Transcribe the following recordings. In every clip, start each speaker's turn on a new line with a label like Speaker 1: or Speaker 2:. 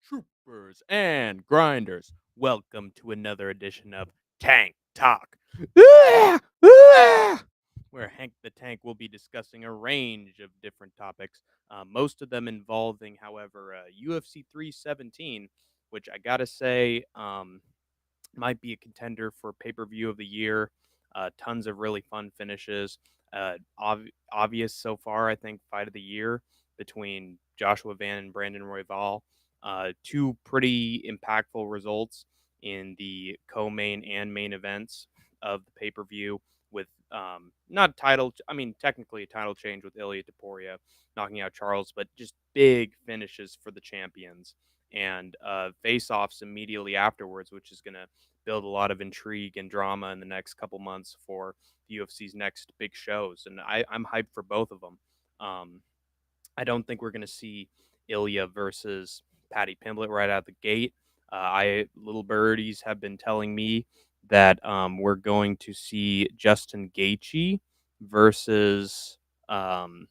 Speaker 1: Troopers and grinders, welcome to another edition of Tank Talk, where Hank the Tank will be discussing a range of different topics, most of them involving, however, UFC 317, which I gotta say, might be a contender for pay-per-view of the year. Tons of really fun finishes. Obvious so far, I think, fight of the year between Joshua Van and Brandon Royval. Two pretty impactful results in the co-main and main events of the pay-per-view with not title, I mean, technically a title change with Ilya Taporia knocking out Charles, but just big finishes for the champions and face-offs immediately afterwards, which is going to build a lot of intrigue and drama in the next couple months for the UFC's next big shows. And I'm hyped for both of them. I don't think we're going to see Ilya versus Paddy Pimblett right out the gate. Little birdies have been telling me that we're going to see Justin Gaethje versus um,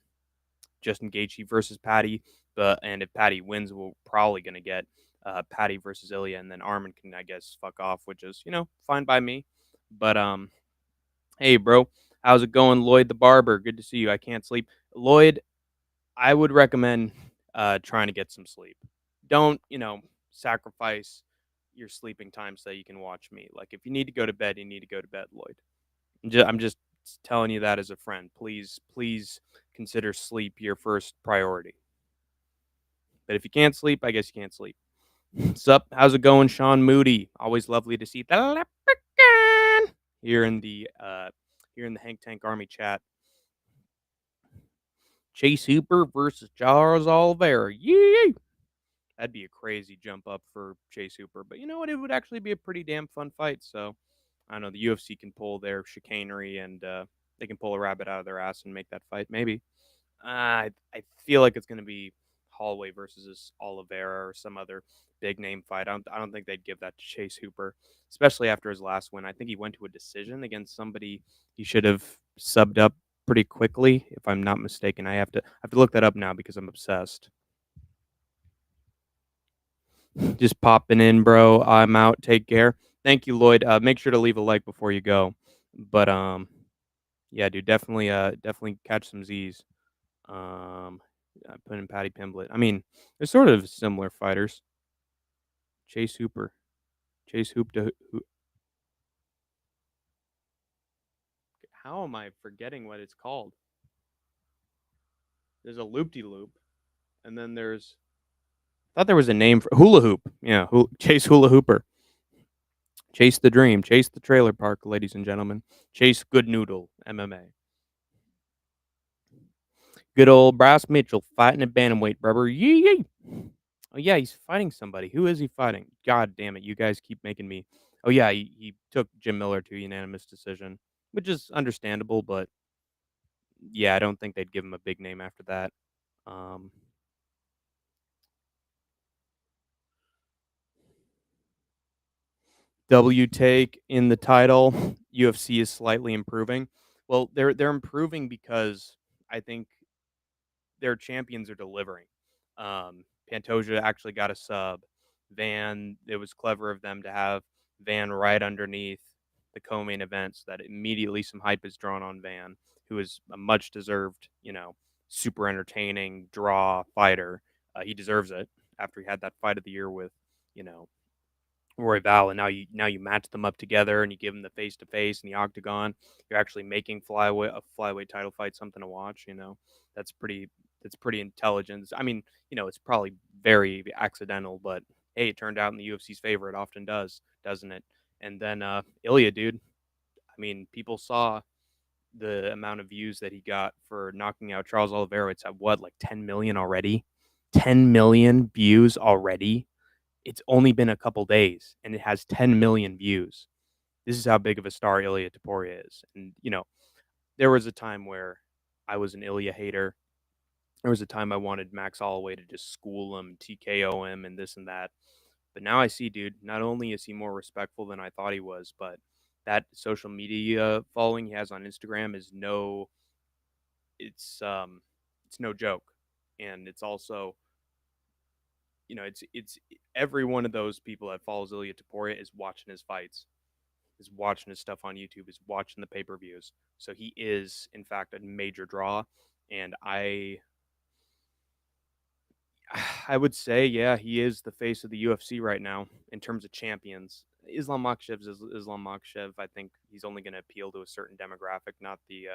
Speaker 1: Paddy. And if Paddy wins, we're probably going to get Paddy versus Ilya, and then Armin can, I guess, fuck off, which is fine by me. But hey, bro, how's it going, Lloyd the barber? Good to see you. I can't sleep, Lloyd. I would recommend trying to get some sleep. Don't sacrifice your sleeping time so that you can watch me. Like if you need to go to bed, you need to go to bed, Lloyd. I'm just telling you that as a friend. Please consider sleep your first priority. But if you can't sleep, I guess you can't sleep. Sup? How's it going, Sean Moody? Always lovely to see the leprechaun here in the Hank Tank Army chat. Chase Hooper versus Charles Oliveira. Yee! That'd be a crazy jump up for Chase Hooper. But you know what? It would actually be a pretty damn fun fight. So I don't know. The UFC can pull their chicanery and they can pull a rabbit out of their ass and make that fight. Maybe. I feel like it's going to be Holloway versus Oliveira or some other big name fight. I don't think they'd give that to Chase Hooper, especially after his last win. I think he went to a decision against somebody he should have subbed up pretty quickly, if I'm not mistaken. I have to look that up now because I'm obsessed. Just popping in, bro. I'm out. Take care. Thank you, Lloyd. Make sure to leave a like before you go. But yeah, dude, definitely catch some Z's. I put in Paddy Pimblett. I mean, they're sort of similar fighters. Chase Hooper. Chase Hoop to How am I forgetting what it's called? There's a loop-de-loop, and then there's I thought there was a name for hula hoop. Yeah, Chase Hula Hooper. Chase the dream. Chase the trailer park, ladies and gentlemen. Chase Good Noodle MMA. Good old Bryce Mitchell fighting at bantamweight, brother. Yee. Oh yeah, he's fighting somebody. Who is he fighting? God damn it! You guys keep making me. Oh yeah, he took Jim Miller to a unanimous decision, which is understandable. But yeah, I don't think they'd give him a big name after that. Um, W take in the title. UFC is slightly improving. Well, they're improving because I think their champions are delivering. Pantoja actually got a sub. Van, it was clever of them to have Van right underneath the co-main event so that immediately some hype is drawn on Van, who is a much deserved, super entertaining draw fighter. He deserves it after he had that fight of the year with, you know, Roy Val, and now you match them up together and you give them the face to face in the octagon. You're actually making flyweight title fight something to watch. That's pretty that's pretty intelligent. I mean, it's probably very accidental, but hey, it turned out in the UFC's favor. It often does, doesn't it? And then Ilya, dude. I mean, people saw the amount of views that he got for knocking out Charles Oliveira. It's at what, like 10 million already? 10 million views already. It's only been a couple days and it has 10 million views. This is how big of a star Ilya Taporia is. And, there was a time where I was an Ilya hater. There was a time I wanted Max Holloway to just school him, TKO him, and this and that. But now I see, dude, not only is he more respectful than I thought he was, but that social media following he has on Instagram is it's no joke. And it's also it's every one of those people that follows Ilya Taporia is watching his fights, is watching his stuff on YouTube, is watching the pay-per-views. So he is, in fact, a major draw. And I would say, yeah, he is the face of the UFC right now in terms of champions. Islam Makhachev is Islam Makhachev. I think he's only going to appeal to a certain demographic, not the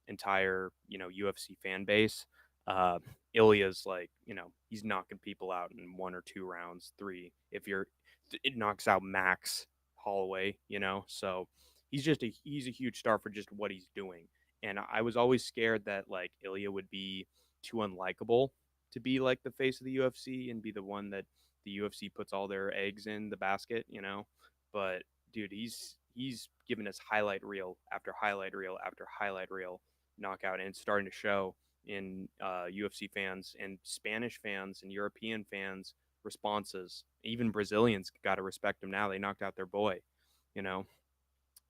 Speaker 1: entire UFC fan base. Ilya's like he's knocking people out in 1 or 2 rounds, three. If you're, it knocks out Max Holloway. So he's a huge star for just what he's doing. And I was always scared that like Ilya would be too unlikable to be like the face of the UFC and be the one that the UFC puts all their eggs in the basket. But dude, he's given us highlight reel after highlight reel after highlight reel knockout, and it's starting to show in UFC fans and Spanish fans and European fans responses. Even Brazilians got to respect him now. They knocked out their boy, you know.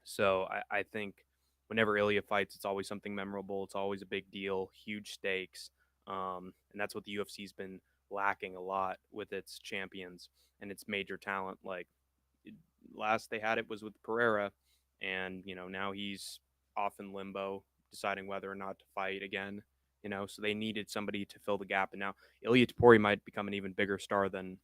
Speaker 1: So I think whenever Ilya fights, it's always something memorable. It's always a big deal, huge stakes, and that's what the UFC's been lacking a lot with its champions and its major talent. Like last they had it was with Pereira, and now he's off in limbo, deciding whether or not to fight again. So they needed somebody to fill the gap, and now Ilya Tapori might become an even bigger star than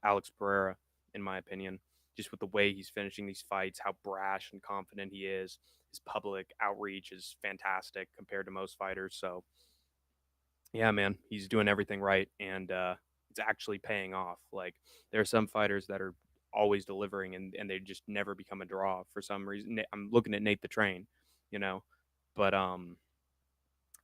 Speaker 1: Alex Pereira, in my opinion. Just with the way he's finishing these fights, how brash and confident he is, his public outreach is fantastic compared to most fighters. So yeah, man, he's doing everything right, and it's actually paying off. Like there are some fighters that are always delivering, and they just never become a draw for some reason. I'm looking at Nate the Train, you know, but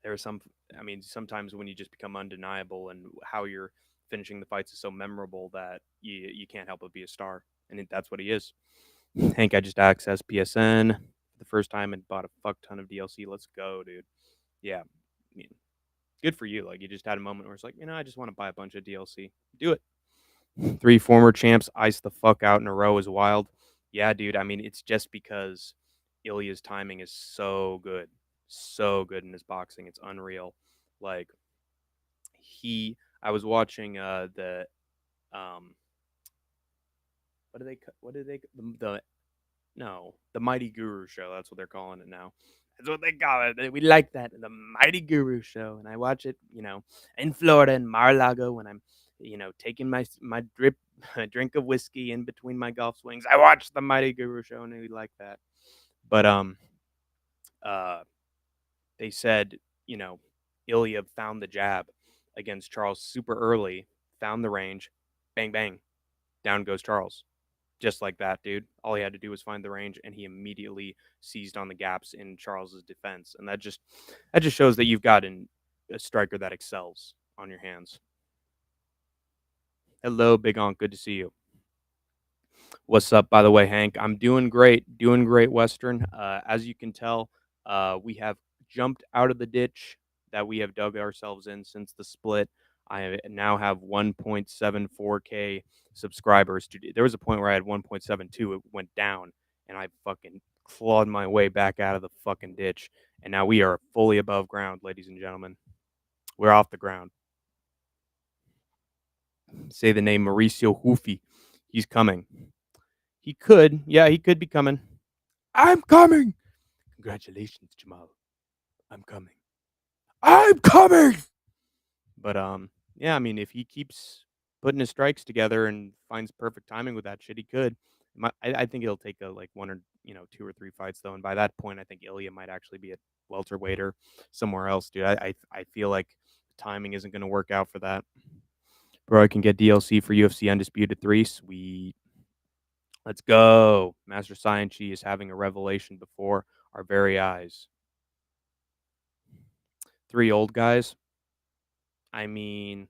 Speaker 1: there are some. I mean, sometimes when you just become undeniable and how you're finishing the fights is so memorable that you can't help but be a star, and that's what he is. Hank, I just accessed PSN for the first time and bought a fuck ton of DLC. Let's go, dude. Yeah, I mean, good for you. Like you just had a moment where it's like, I just want to buy a bunch of DLC. Do it. 3 former champs ice the fuck out in a row is wild. Yeah, dude. I mean, it's just because Ilya's timing is so good in his boxing. It's unreal. Like I was watching the um, what do they the no, the Mighty Guru Show. That's what they're calling it now. That's what they call it. We like that, the Mighty Guru Show, and I watch it, in Florida in Mar-a-Lago when I'm, taking my drink of whiskey in between my golf swings. I watch the Mighty Guru Show, and we like that. But uh, they said, Ilya found the jab against Charles super early, found the range, bang bang, down goes Charles. Just like that, dude. All he had to do was find the range, and he immediately seized on the gaps in Charles's defense. And that just shows that you've got a striker that excels on your hands. Hello, Big Onk. Good to see you. What's up, by the way, Hank? I'm doing great, Western. As you can tell, we have jumped out of the ditch that we have dug ourselves in since the split. I now have 1.74K subscribers. There was a point where I had 1.72. It went down, and I fucking clawed my way back out of the fucking ditch. And now we are fully above ground, ladies and gentlemen. We're off the ground. Say the name Mauricio Hufi. He's coming. He could. Yeah, he could be coming. I'm coming. Congratulations, Jamal. I'm coming. I'm coming. But yeah, I mean, if he keeps putting his strikes together and finds perfect timing with that shit, he could. I think it'll take a like 2 or 3 fights though, and by that point, I think Ilya might actually be a welterweight or somewhere else, dude. I feel like timing isn't going to work out for that. Bro, I can get DLC for UFC Undisputed 3. Sweet. Let's go. Master Science Chi is having a revelation before our very eyes. 3 old guys. I mean,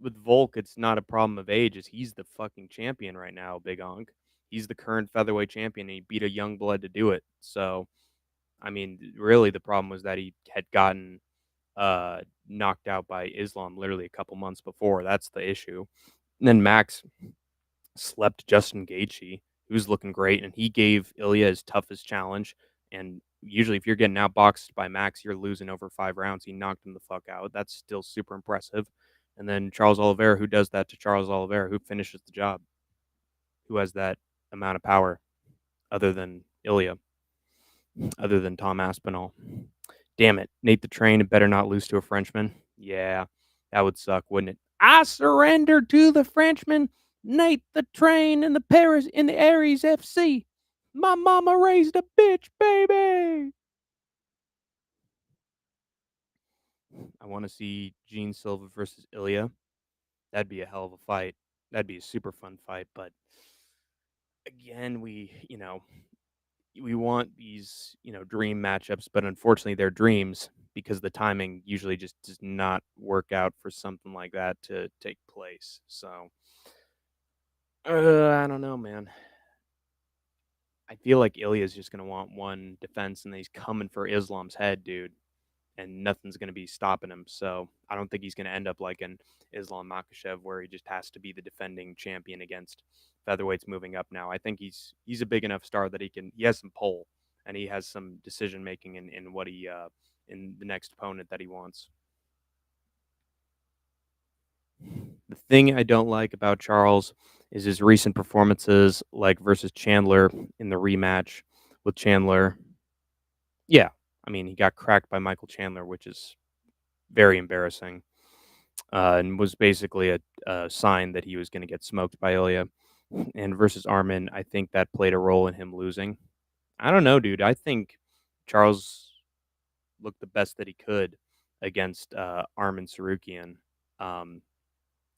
Speaker 1: with Volk, it's not a problem of age. Is he's the fucking champion right now, Big Onk. He's the current featherweight champion, and he beat a young blood to do it. So, I mean, really, the problem was that he had gotten knocked out by Islam literally a couple months before. That's the issue. And then Max slept Justin Gaethje, who's looking great, and he gave Ilya his toughest challenge. And usually, if you're getting outboxed by Max, you're losing over 5 rounds. He knocked him the fuck out. That's still super impressive. And then Charles Oliveira, who does that to Charles Oliveira? Who finishes the job? Who has that amount of power other than Ilya, other than Tom Aspinall? Damn it. Nate the Train better not lose to a Frenchman. Yeah, that would suck, wouldn't it? I surrender to the Frenchman, Nate the Train in the Paris in the Aries FC. My mama raised a bitch, baby. I want to see Gene Silva versus Ilya. That'd be a hell of a fight. That'd be a super fun fight. But again, we want these, dream matchups, but unfortunately they're dreams because the timing usually just does not work out for something like that to take place. So, I don't know, man. I feel like Ilya's just gonna want one defense, and he's coming for Islam's head, dude, and nothing's gonna be stopping him. So I don't think he's gonna end up like an Islam Makhachev, where he just has to be the defending champion against featherweights moving up now. I think he's a big enough star that he has some pull, and he has some decision making in what he in the next opponent that he wants. The thing I don't like about Charles is his recent performances, like versus Chandler in the rematch with Chandler. Yeah, I mean, he got cracked by Michael Chandler, which is very embarrassing, and was basically a sign that he was going to get smoked by Ilya. And versus Armin, I think that played a role in him losing. I don't know, dude. I think Charles looked the best that he could against Armin Sarukian. Um,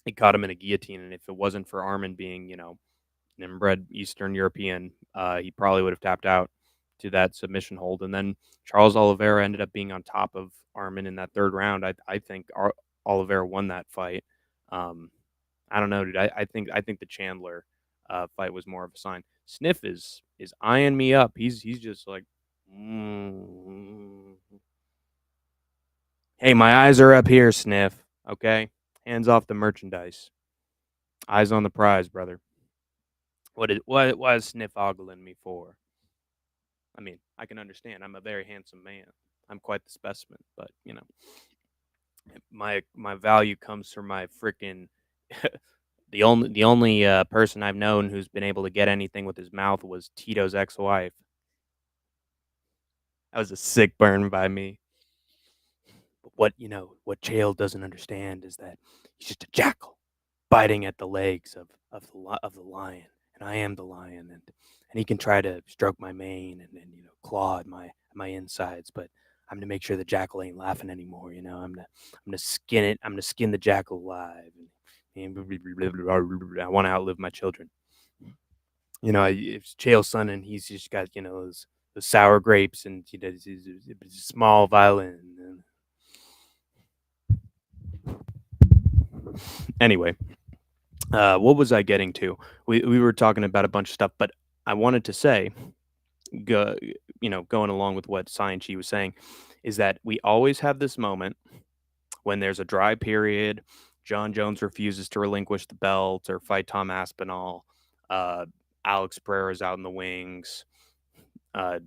Speaker 1: he caught him in a guillotine, and if it wasn't for Armin being, an inbred Eastern European, he probably would have tapped out to that submission hold. And then Charles Oliveira ended up being on top of Armin in that third round. I think Oliveira won that fight. Um, I don't know, dude. I think the Chandler fight was more of a sign. Sniff is eyeing me up. He's just like, mm. Hey, my eyes are up here, Sniff. Okay, hands off the merchandise. Eyes on the prize, brother. What is Sniff ogling me for? I mean, I can understand. I'm a very handsome man. I'm quite the specimen, but my value comes from my freaking the only person I've known who's been able to get anything with his mouth was Tito's ex-wife. That was a sick burn by me. But what Chael doesn't understand is that he's just a jackal biting at the legs of the lion, and I am the lion, and he can try to stroke my mane and claw at my insides, but I'm gonna make sure the jackal ain't laughing anymore. I'm gonna skin it. I'm gonna skin the jackal alive. And I want to outlive my children. It's Chael's son, and he's just got those sour grapes and his small violin. Anyway, what was I getting to? We were talking about a bunch of stuff, but I wanted to say, go, going along with what Science was saying, is that we always have this moment when there's a dry period. John Jones refuses to relinquish the belt or fight Tom Aspinall. Uh, Alex Pereira's out in the wings. Uh,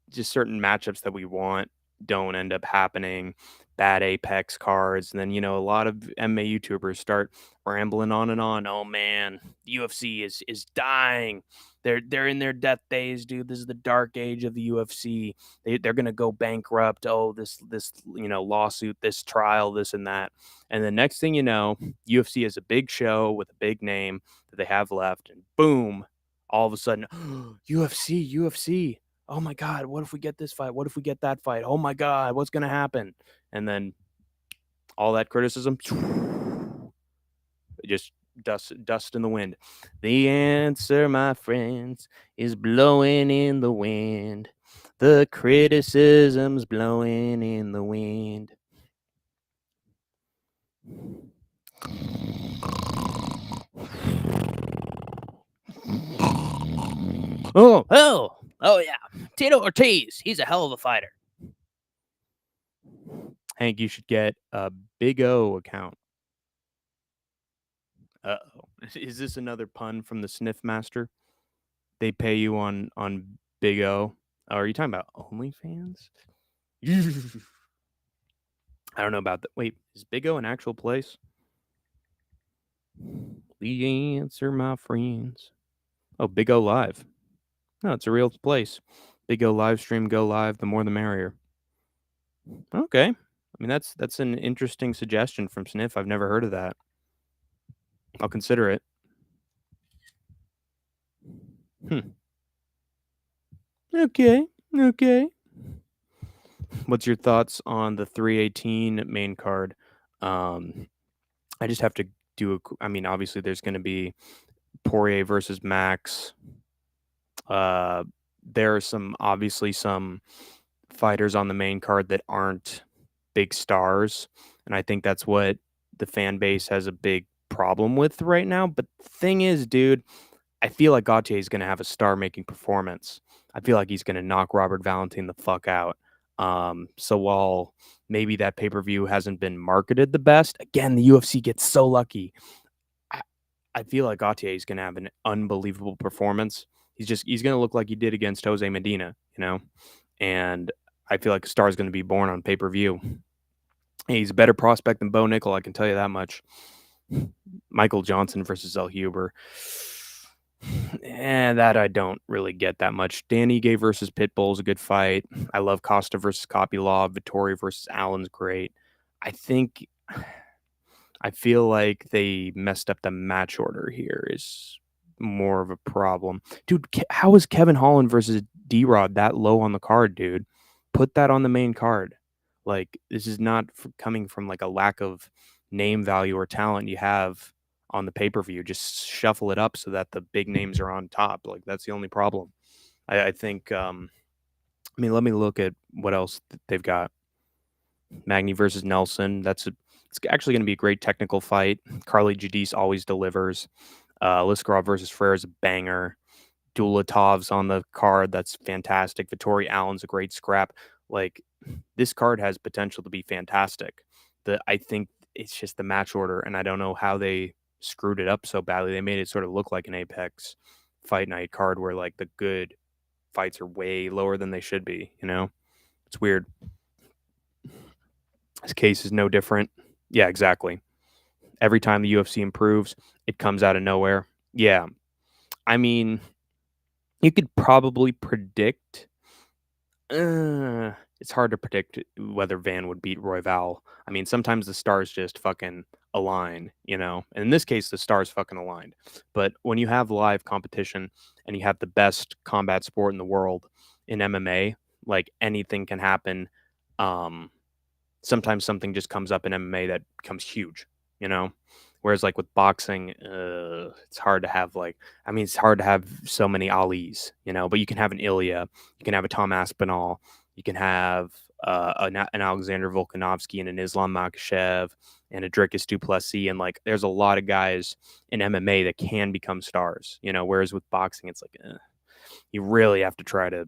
Speaker 1: just certain matchups that we want don't end up happening. Bad Apex cards, and then a lot of MMA YouTubers start rambling on and on. Oh man, the UFC is dying. They're in their death days, dude. This is the dark age of the UFC. They're gonna go bankrupt. Oh, this lawsuit, this trial, this and that. And the next thing you know, UFC is a big show with a big name that they have left, and boom, all of a sudden, UFC. Oh my God, what if we get this fight? What if we get that fight? Oh my God, what's going to happen? And then all that criticism, just dust in the wind. The answer, my friends, is blowing in the wind. The criticism's blowing in the wind. Oh yeah, Tito Ortiz. He's a hell of a fighter. Hank, you should get a Big O account. Uh-oh. Is this another pun from the Sniff Master? They pay you on Big O. Oh, are you talking about OnlyFans? I don't know about that. Wait, is Big O an actual place? The answer, my friends. Oh, Big O Live. No, it's a real place. Big O live stream, go live. The more, the merrier. Okay. I mean, that's an interesting suggestion from Sniff. I've never heard of that. I'll consider it. Hmm. Okay. Okay. What's your thoughts on the 318 main card? Um, I just have to do a. I mean, obviously, there's going to be Poirier versus Max. Uh, there are obviously some fighters on the main card that aren't big stars, and I think that's what the fan base has a big problem with right now. But the thing is, dude, I feel like Gauthier is going to have a star-making performance. I feel like he's going to knock Robert Valentin the fuck out. So while maybe that pay-per-view hasn't been marketed the best, again, the UFC gets so lucky. I, I feel like Gauthier is going to have an unbelievable performance. He's going to look like he did against Jose Medina, and I feel like a star is going to be born on pay-per-view. He's a better prospect than Bo Nickel, I can tell you that much. Michael Johnson versus El Huber. That I don't really get that much. Danny Gay versus Pitbull is a good fight. I love Costa versus Kopylov. Vittori versus Allen's great. I think I feel like they messed up the match order here is more of a problem. Dude, how is Kevin Holland versus D-Rod that low on the card, dude? Put that on the main card. Like, this is not coming from like a lack of name value or talent you have on the pay-per-view. Just shuffle it up so that the big names are on top. Like, that's the only problem. I think I mean, let me look at what else they've got. Magny versus Nelson. It's actually going to be a great technical fight. Carly Jadis always delivers. Liskarov versus Frere is a banger. Dulatov's on the card. That's fantastic. Vittori Allen's a great scrap. Like, this card has potential to be fantastic. I think it's just the match order, and I don't know how they screwed it up so badly. They made it sort of look like an Apex fight night card where like the good fights are way lower than they should be. It's weird. This case is no different. Yeah, exactly. Every time the UFC improves, it comes out of nowhere. Yeah. I mean, you could probably predict. It's hard to predict whether Van would beat Royval. I mean, sometimes the stars just fucking align. And in this case, the stars fucking aligned. But when you have live competition and you have the best combat sport in the world in MMA, like anything can happen. Sometimes something just comes up in MMA that becomes huge. Whereas like with boxing, it's hard to have it's hard to have so many Alis, but you can have an Ilya, you can have a Tom Aspinall, you can have an Alexander Volkanovski and an Islam Makhachev and a Dricus du Plessis, and like there's a lot of guys in MMA that can become stars, whereas with boxing, it's like, you really have to try to,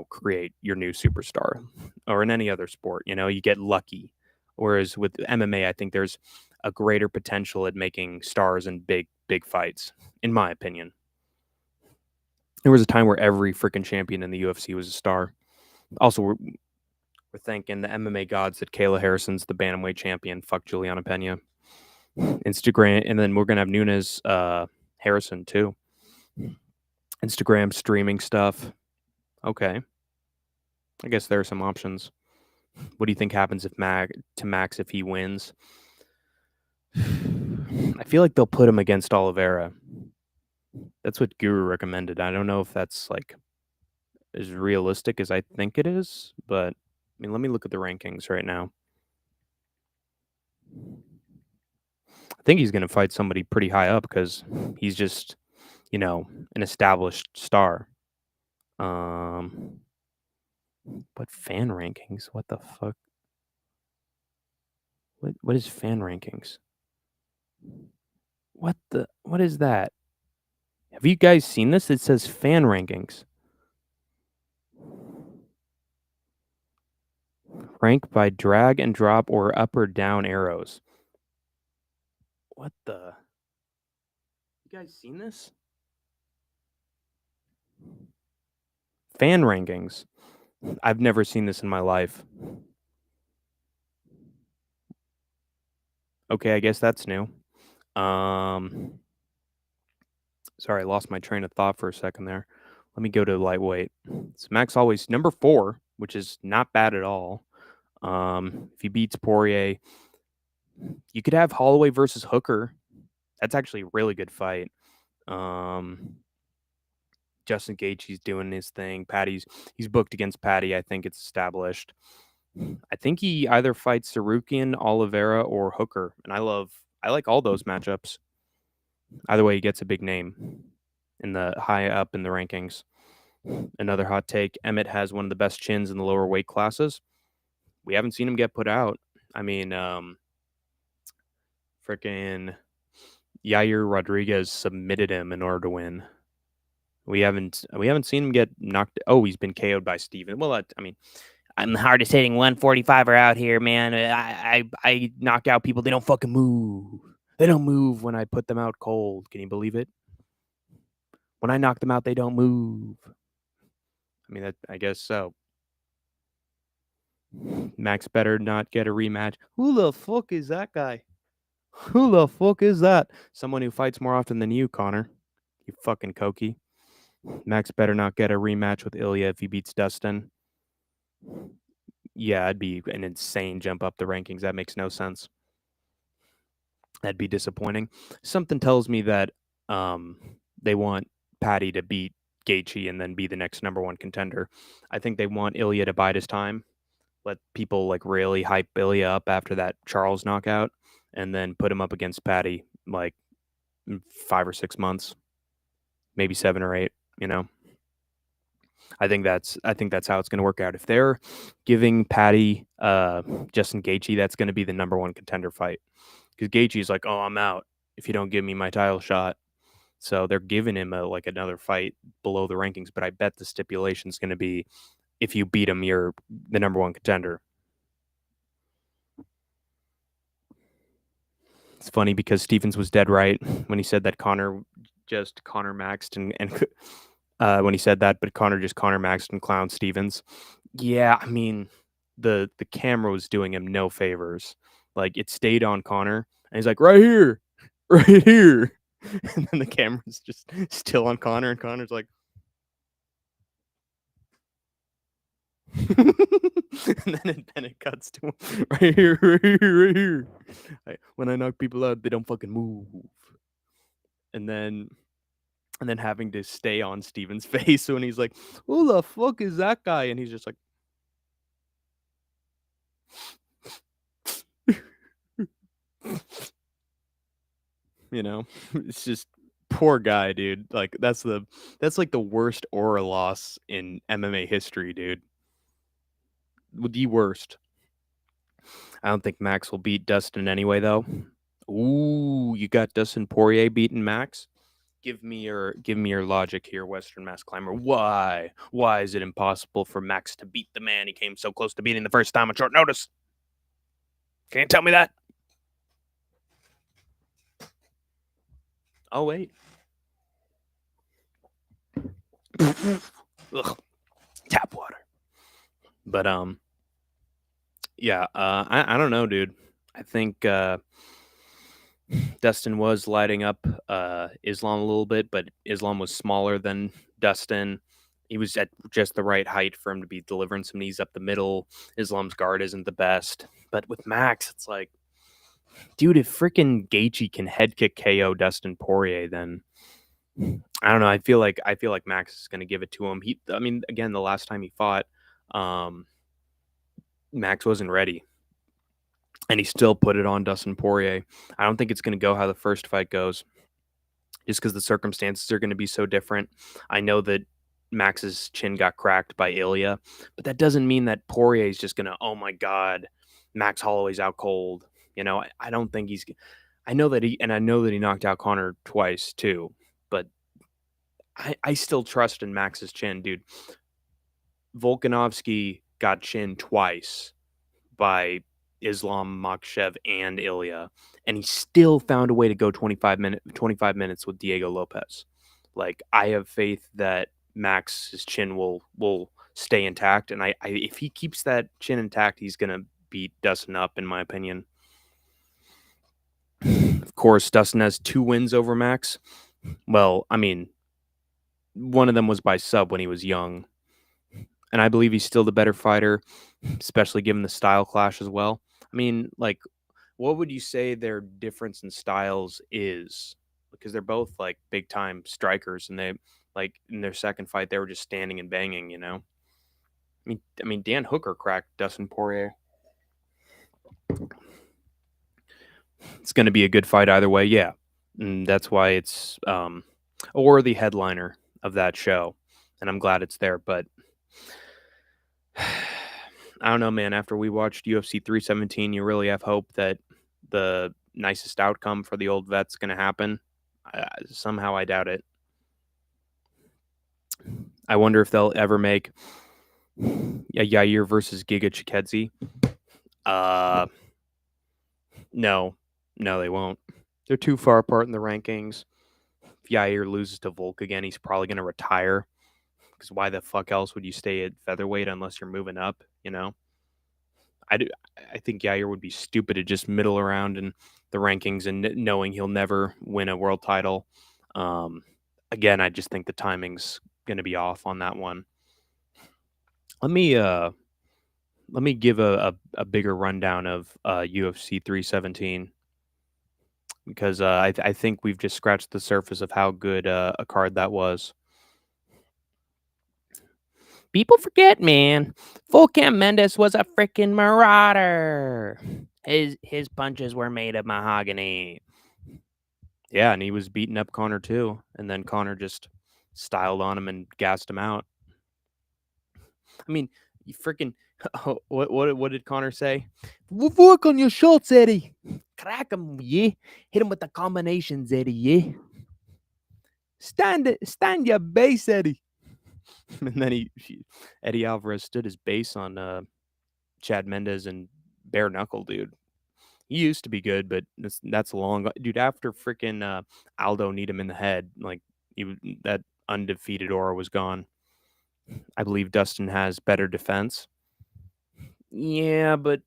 Speaker 1: create your new superstar, or in any other sport, you get lucky. Whereas with MMA, I think there's a greater potential at making stars in big, big fights, in my opinion. There was a time where every freaking champion in the UFC was a star. Also, we're thanking the MMA gods that Kayla Harrison's the bantamweight champion. Fuck Juliana Pena. Instagram, and then we're gonna have Nunes Harrison too. Instagram streaming stuff. Okay. I guess there are some options. What do you think happens if Max if he wins? I feel like they'll put him against Oliveira. That's what Guru recommended. I don't know if that's like as realistic as I think it is, but I mean, let me look at the rankings right now. I think he's going to fight somebody pretty high up because he's just, an established star. What fan rankings? What the fuck? What is fan rankings? What is that? Have you guys seen this? It says fan rankings. Rank by drag and drop or up or down arrows. What the? You guys seen this? Fan rankings. I've never seen this in my life. Okay, I guess that's new. Sorry, I lost my train of thought for a second there. Let me go to lightweight. So Max Holloway's number 4, which is not bad at all. If he beats Poirier, you could have Holloway versus Hooker. That's actually a really good fight. Um, Justin Gaethje's doing his thing. He's booked against Patty. I think it's established. I think he either fights Sarukian, Oliveira, or Hooker, and I like all those matchups. Either way, he gets a big name in the high up in the rankings. Another hot take: Emmett has one of the best chins in the lower weight classes. We haven't seen him get put out. I mean, freaking Yair Rodriguez submitted him in order to win. We haven't seen him get knocked. Oh, he's been KO'd by Steven. Well, I mean, I'm the hardest hitting 145er out here, man. I knock out people. They don't fucking move. They don't move when I put them out cold. Can you believe it? When I knock them out, they don't move. I mean, I guess so. Max better not get a rematch. Who the fuck is that guy? Who the fuck is that? Someone who fights more often than you, Connor. You fucking cokey. Max better not get a rematch with Ilya if he beats Dustin. Yeah, it'd be an insane jump up the rankings. That makes no sense. That'd be disappointing. Something tells me that they want Patty to beat Gaethje and then be the next number 1 contender. I think they want Ilya to bide his time, let people like really hype Ilya up after that Charles knockout, and then put him up against Patty like in 5 or 6 months, maybe 7 or 8. You know, I think that's how it's going to work out. If they're giving Patty Justin Gaethje, that's going to be the number 1 contender fight. Because Gaethje's like, oh, I'm out if you don't give me my title shot. So they're giving him like another fight below the rankings. But I bet the stipulation is going to be, if you beat him, you're the number 1 contender. It's funny because Stevens was dead right when he said that Connor maxed and when he said that, but Connor maxed and clowned Stevens. Yeah, I mean, the camera was doing him no favors. Like, it stayed on Connor, and he's like, right here, right here. And then the camera's just still on Connor, and Connor's like, and then it cuts to him, right here, right here, right here. When I knock people out, they don't fucking move. And then having to stay on Steven's face when he's like, who the fuck is that guy? And he's just like, you know, it's just poor guy, dude. Like that's like the worst aura loss in MMA history, dude. The worst. I don't think Max will beat Dustin anyway, though. Ooh, you got Dustin Poirier beating Max? Give me your logic here, Western Mass Climber. Why? Why is it impossible for Max to beat the man he came so close to beating the first time on short notice? Can you tell me that? Oh, wait. Ugh. Tap water. But yeah, I don't know, dude. I think Dustin was lighting up Islam a little bit, but Islam was smaller than Dustin. He was at just the right height for him to be delivering some knees up the middle. Islam's guard isn't the best. But with Max, it's like, dude, if freaking Gaethje can head kick KO Dustin Poirier, then I don't know. I feel like Max is going to give it to him. I mean, again, the last time he fought, Max wasn't ready, and he still put it on Dustin Poirier. I don't think it's going to go how the first fight goes, just because the circumstances are going to be so different. I know that Max's chin got cracked by Ilya, but that doesn't mean that Poirier is just going to, oh my God, Max Holloway's out cold. You know, I don't think he's. I know that he knocked out Connor twice too, but I still trust in Max's chin, dude. Volkanovski got chin twice by Islam Makhachev and Ilya, and he still found a way to go 25 minutes with Diego Lopez. Like, I have faith that Max's chin will stay intact, and I if he keeps that chin intact, he's gonna beat Dustin up, in my opinion. Of course, Dustin has 2 wins over Max. Well, I mean, one of them was by sub when he was young, and I believe he's still the better fighter, especially given the style clash as well. I mean, like, what would you say their difference in styles is? Because they're both like big time strikers, and they like in their second fight they were just standing and banging. I mean, Dan Hooker cracked Dustin Poirier. It's going to be a good fight either way. Yeah, and that's why it's a worthy headliner of that show, and I'm glad it's there. But I don't know, man. After we watched UFC 317, you really have hope that the nicest outcome for the old vet's going to happen. Somehow, I doubt it. I wonder if they'll ever make Yair versus Giga Chikadze. Uh, no, no, they won't. They're too far apart in the rankings. If Yair loses to Volk again, he's probably going to retire. Because why the fuck else would you stay at featherweight unless you're moving up? I do. I think Yair would be stupid to just middle around in the rankings and knowing he'll never win a world title. Um, Again, I just think the timing's going to be off on that one. Let me let me give a bigger rundown of UFC 317 because I think we've just scratched the surface of how good a card that was. People forget, man. Volkan Mendes was a freaking marauder. His punches were made of mahogany. Yeah, and he was beating up Connor too, and then Connor just styled on him and gassed him out. I mean, you freaking what did Connor say? Work on your shots, Eddie. Crack him, yeah. Hit him with the combinations, Eddie, yeah. Stand your base, Eddie. And then Eddie Alvarez stood his base on Chad Mendez and bare knuckle, dude. He used to be good, but that's long, dude. After freaking Aldo need him in the head, like that undefeated aura was gone. I believe Dustin has better defense. Yeah, but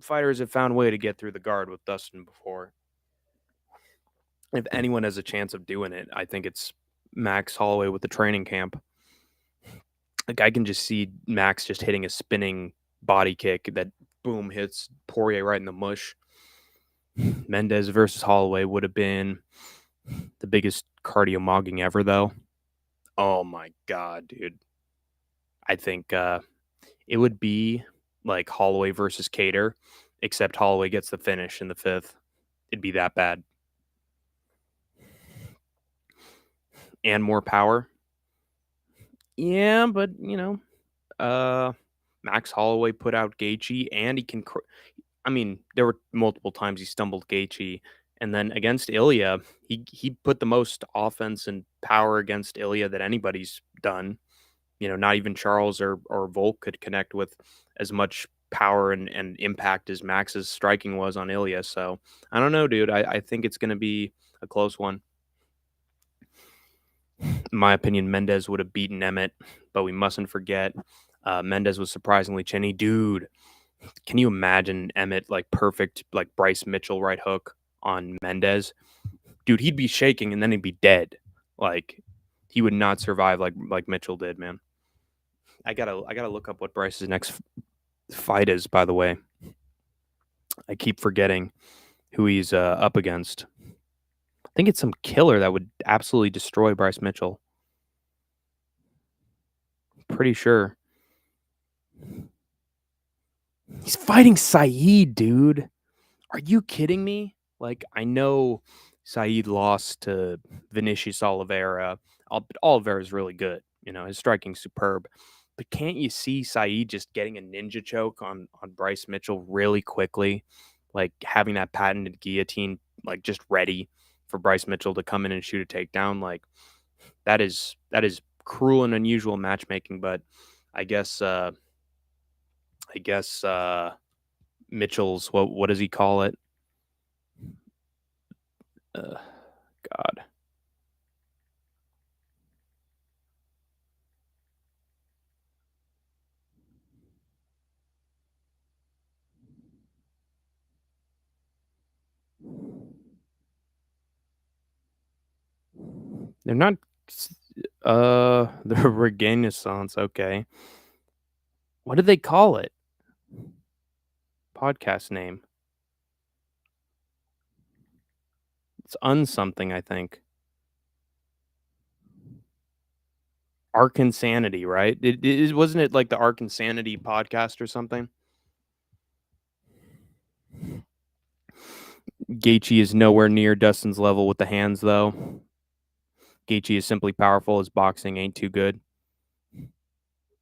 Speaker 1: fighters have found a way to get through the guard with Dustin before. If anyone has a chance of doing it, I think it's Max Holloway with the training camp. Like I can just see Max just hitting a spinning body kick that boom hits Poirier right in the mush. Mendez versus Holloway would have been the biggest cardio mogging ever, though. Oh my god, dude! I think it would be like Holloway versus Cater, except Holloway gets the finish in the fifth. It'd be that bad and more power. Yeah, but Max Holloway put out Gaethje, and he can. I mean, there were multiple times he stumbled Gaethje, and then against Ilya, he put the most offense and power against Ilya that anybody's done. Not even Charles or Volk could connect with as much power and impact as Max's striking was on Ilya. So I don't know, dude. I think it's going to be a close one. In my opinion, Mendez would have beaten Emmett, but we mustn't forget Mendez was surprisingly chinny. Dude, can you imagine Emmett like perfect, like Bryce Mitchell right hook on Mendez? Dude, he'd be shaking and then he'd be dead. Like he would not survive like Mitchell did, man. I gotta look up what Bryce's next fight is. By the way, I keep forgetting who he's up against. I think it's some killer that would absolutely destroy Bryce Mitchell. Pretty sure he's fighting Saeed, dude. Are you kidding me? Like, I know Saeed lost to Vinicius Oliveira. But Oliveira is really good. His striking's superb. But can't you see Saeed just getting a ninja choke on Bryce Mitchell really quickly? Like having that patented guillotine like just ready for Bryce Mitchell to come in and shoot a takedown. Like that is cruel and unusual matchmaking, but I guess Mitchell's what does he call it? Uh, God. They're not. The Renaissance. Okay, what do they call it? Podcast name. It's unsomething. I think. Arkansanity, right? Wasn't it like the Arkansanity podcast or something? Gaethje is nowhere near Dustin's level with the hands, though. Gaethje is simply powerful. His boxing ain't too good.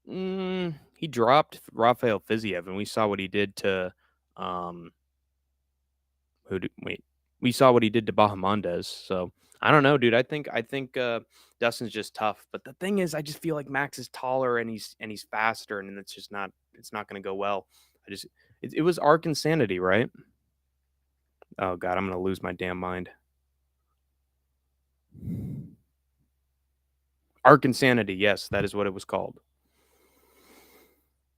Speaker 1: He dropped Rafael Fiziev, and we saw what he did to. Um, wait? We saw what he did to Bahamondes. So I don't know, dude. I think Dustin's just tough. But the thing is, I just feel like Max is taller and he's faster, and it's just not. It's not going to go well. I just. It was Ark Insanity, right? Oh god, I'm gonna lose my damn mind. Ark Insanity, yes, that is what it was called.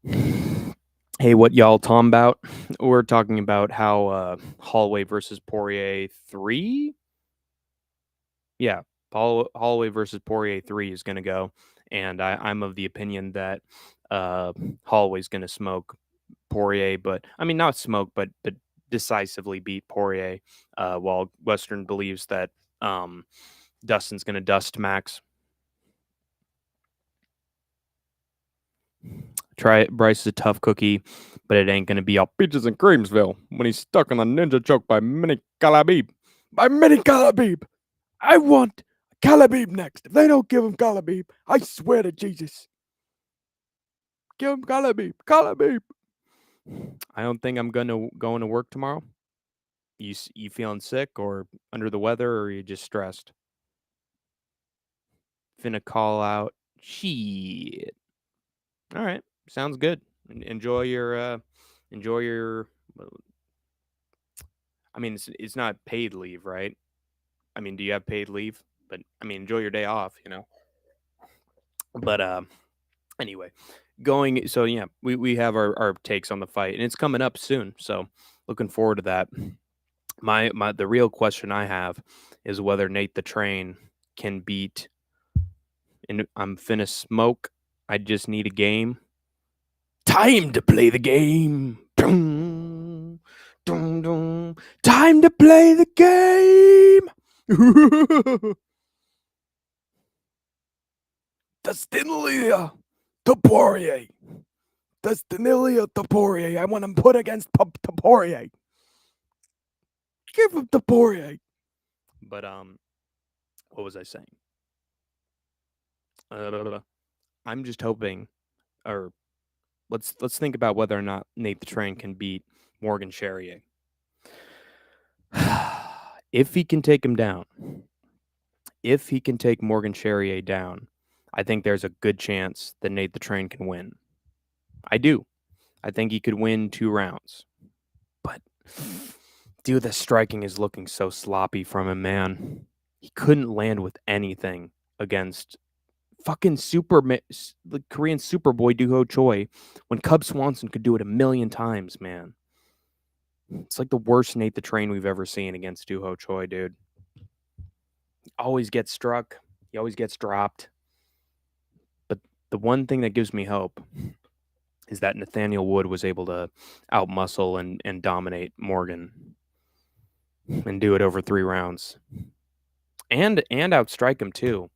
Speaker 1: Hey, what y'all talking about? We're talking about how Holloway versus Poirier 3? Yeah, Holloway versus Poirier 3 is gonna go. And I'm of the opinion that uh Holloway's gonna smoke Poirier, but I mean not smoke, but decisively beat Poirier, while Western believes that Dustin's gonna dust Max. Try it. Bryce is a tough cookie, but it ain't gonna be all peaches and creamsville when he's stuck on the ninja choke by Mini Calabib. By Mini Calabib! I want Calabib next. If they don't give him Calabib, I swear to Jesus. Give him Calabib. Calabib! I don't think I'm gonna going to work tomorrow. You feeling sick or under the weather, or are you just stressed? Finna call out. Shit. All right. Sounds good. Enjoy your enjoy your I mean, it's not paid leave, right? I mean, do you have paid leave? But I mean, enjoy your day off, you know. But anyway, going so yeah, we have our takes on the fight, and it's coming up soon. So looking forward to that. My the real question I have is whether Nate the Train can beat. And I'm finna smoke. I just need a game. Time to play the game. Dun, dun, dun. Time to play the game. Destinilia to Poirier. Destinilia to Poirier. I want him put against to Poirier. Give him to Poirier. But what was I saying? I'm just hoping, or let's think about whether or not Nate the Train can beat Morgan Charrier. If he can take him down, if he can take Morgan Charrier down, I think there's a good chance that Nate the Train can win. I do. I think he could win 2 rounds. But dude, the striking is looking so sloppy from him, man. He couldn't land with anything against fucking the Korean Superboy Doo-Ho Choi when Cub Swanson could do it a million times, man. It's like the worst Nate the Train we've ever seen against Doo-Ho Choi, dude. He always gets struck. He always gets dropped. But the one thing that gives me hope is that Nathaniel Wood was able to outmuscle and dominate Morgan and do it over 3 rounds. And outstrike him too.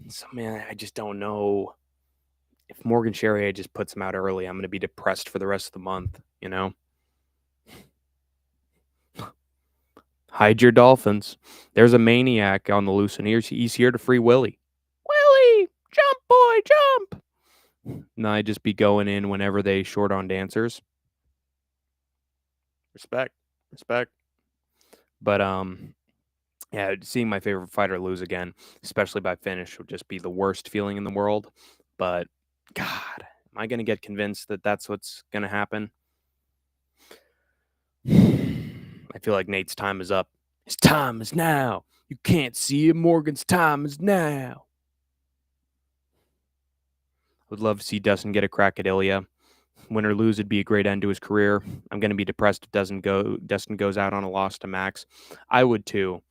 Speaker 1: So man, I just don't know. If Morgan Charrier just puts him out early, I'm going to be depressed for the rest of the month, you know? Hide your dolphins. There's a maniac on the loose, and he's here to free Willie. Willie! Jump, boy, jump! And I just be going in whenever they short on dancers. Respect. Respect. But, yeah, seeing my favorite fighter lose again, especially by finish, would just be the worst feeling in the world. But, God, am I going to get convinced that that's what's going to happen? I feel like Nate's time is up. His time is now. You can't see it. Morgan's time is now. I would love to see Dustin get a crack at Ilya. Win or lose, it'd be a great end to his career. I'm going to be depressed if Dustin goes out on a loss to Max. I would too.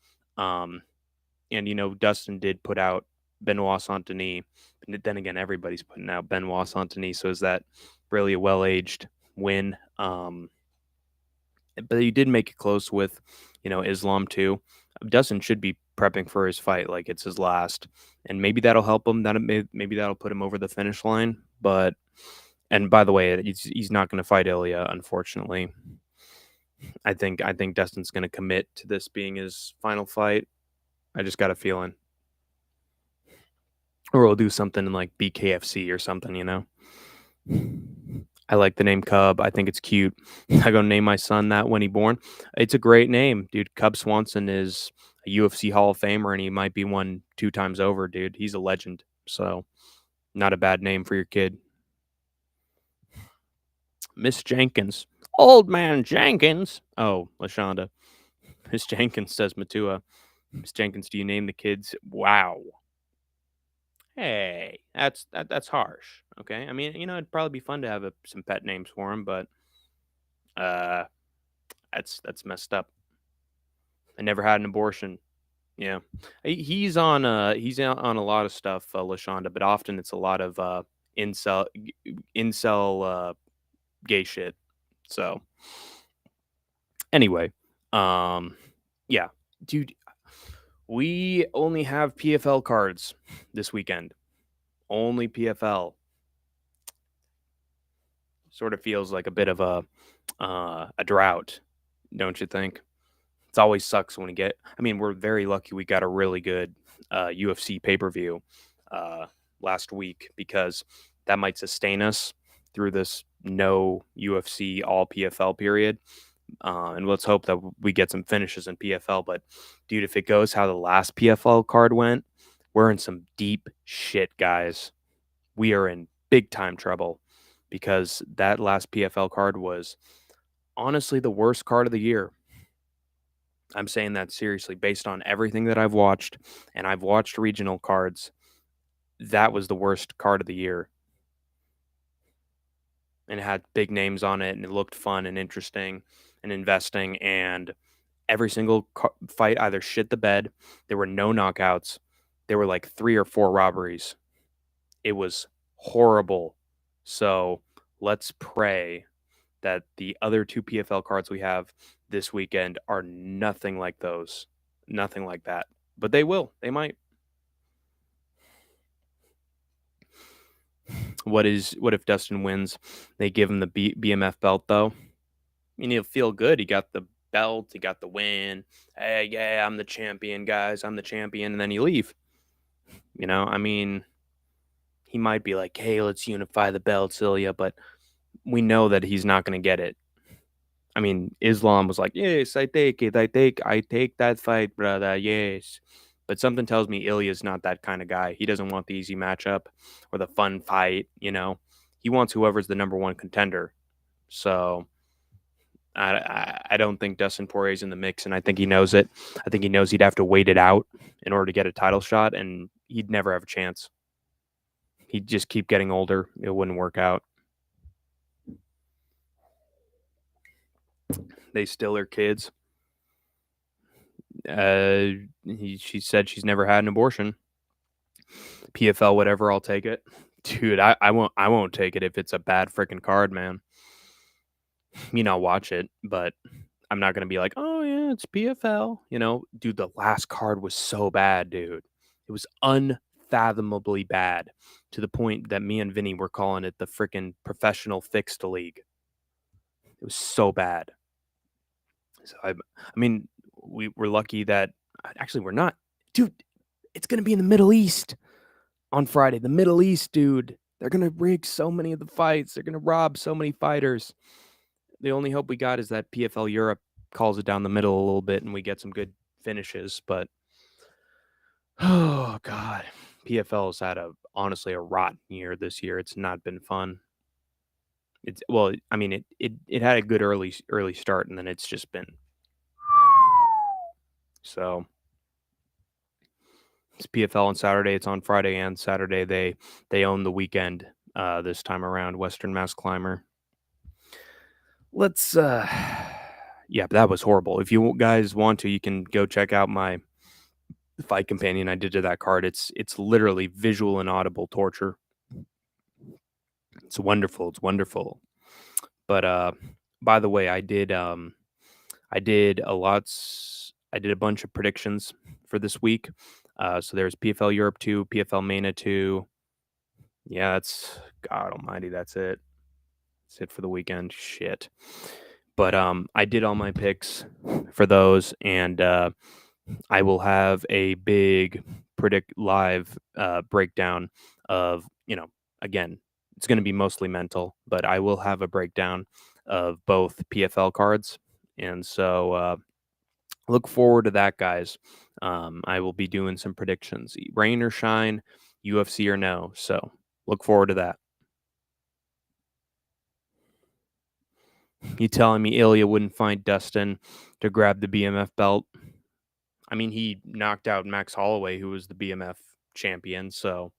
Speaker 1: And Dustin did put out Benoit Saint-Denis. And then again, everybody's putting out Benoit Saint-Denis. So is that really a well-aged win? But he did make it close with, Islam too. Dustin should be prepping for his fight like it's his last, and maybe that'll help him. Maybe that'll put him over the finish line. But and by the way, he's not going to fight Ilya, unfortunately. I think Dustin's going to commit to this being his final fight. I just got a feeling, or we'll do something in like BKFC or something. I like the name Cub. I think it's cute. I'm gonna name my son that when he born. It's a great name, dude. Cub Swanson is a UFC Hall of Famer, and he might be one 2 times over, dude. He's a legend. So, not a bad name for your kid. Miss Jenkins. Old man Jenkins. Oh, LaShonda. Miss Jenkins says Matua. Miss Jenkins, do you name the kids? Wow. Hey, that's harsh. Okay, I mean, it'd probably be fun to have some pet names for him, but uh, that's messed up. I never had an abortion. Yeah, he's on a lot of stuff, Lashonda, but often it's a lot of incel gay shit. So anyway, yeah, dude, we only have PFL cards this weekend. Only PFL. Sort of feels like a bit of a drought, don't you think? It's always sucks when we get. I mean, we're very lucky we got a really good UFC pay per view last week because that might sustain us through this no UFC all PFL period. And let's hope that we get some finishes in PFL. But dude, if it goes how the last PFL card went, we're in some deep shit, guys. We are in big time trouble because that last PFL card was honestly the worst card of the year. I'm saying that seriously based on everything that I've watched, and I've watched regional cards. That was the worst card of the year. And it had big names on it, and it looked fun and interesting and investing. And every single fight either shit the bed. There were no knockouts. There were like 3 or 4 robberies. It was horrible. So let's pray that the other 2 PFL cards we have this weekend are nothing like those. Nothing like that. But they will. They might. What if Dustin wins? They give him the BMF belt though. I mean, he'll feel good. He got the belt. He got the win. Hey, yeah, I'm the champion, guys. I'm the champion. And then you leave. I mean, he might be like, hey, let's unify the belts, Ilya. But we know that he's not going to get it. I mean, Islam was like, yes, I take it. I take that fight, brother. Yes. But something tells me Ilya's not that kind of guy. He doesn't want the easy matchup or the fun fight, He wants whoever's the number one contender. So I don't think Dustin Poirier's in the mix, and I think he knows it. I think he knows he'd have to wait it out in order to get a title shot, and he'd never have a chance. He'd just keep getting older. It wouldn't work out. They still are kids. She said she's never had an abortion. PFL, whatever, I'll take it. Dude, I won't take it if it's a bad freaking card, man. I'll watch it, but I'm not gonna be like, oh yeah, it's PFL. Dude, the last card was so bad, dude. It was unfathomably bad to the point that me and Vinny were calling it the freaking professional fixed league. It was so bad. So I mean, we're lucky that actually we're not, dude. It's gonna be in the Middle East on Friday. The Middle East, dude. They're gonna rig so many of the fights. They're gonna rob so many fighters. The only hope we got is that PFL Europe calls it down the middle a little bit and we get some good finishes. But oh god, PFL has had honestly a rotten year this year. It's not been fun. I mean it had a good early start and then it's just been so. It's PFL on Saturday. It's on Friday and Saturday. They own the weekend this time around. Western Mass Climber. Let's yeah, that was horrible. If you guys want to, you can go check out my fight companion I did to that card. It's literally visual and audible torture. It's wonderful. It's wonderful. But by the way, I did I did a bunch of predictions for this week. So there's PFL Europe 2, PFL Mania 2. Yeah, that's God almighty, that's it. That's it for the weekend. Shit. But I did all my picks for those, and I will have a big predict live breakdown of, again, it's going to be mostly mental, but I will have a breakdown of both PFL cards. And so look forward to that, guys. I will be doing some predictions, rain or shine, UFC or no. So look forward to that. You telling me Ilya wouldn't find Dustin to grab the BMF belt? I mean, he knocked out Max Holloway, who was the BMF champion. So,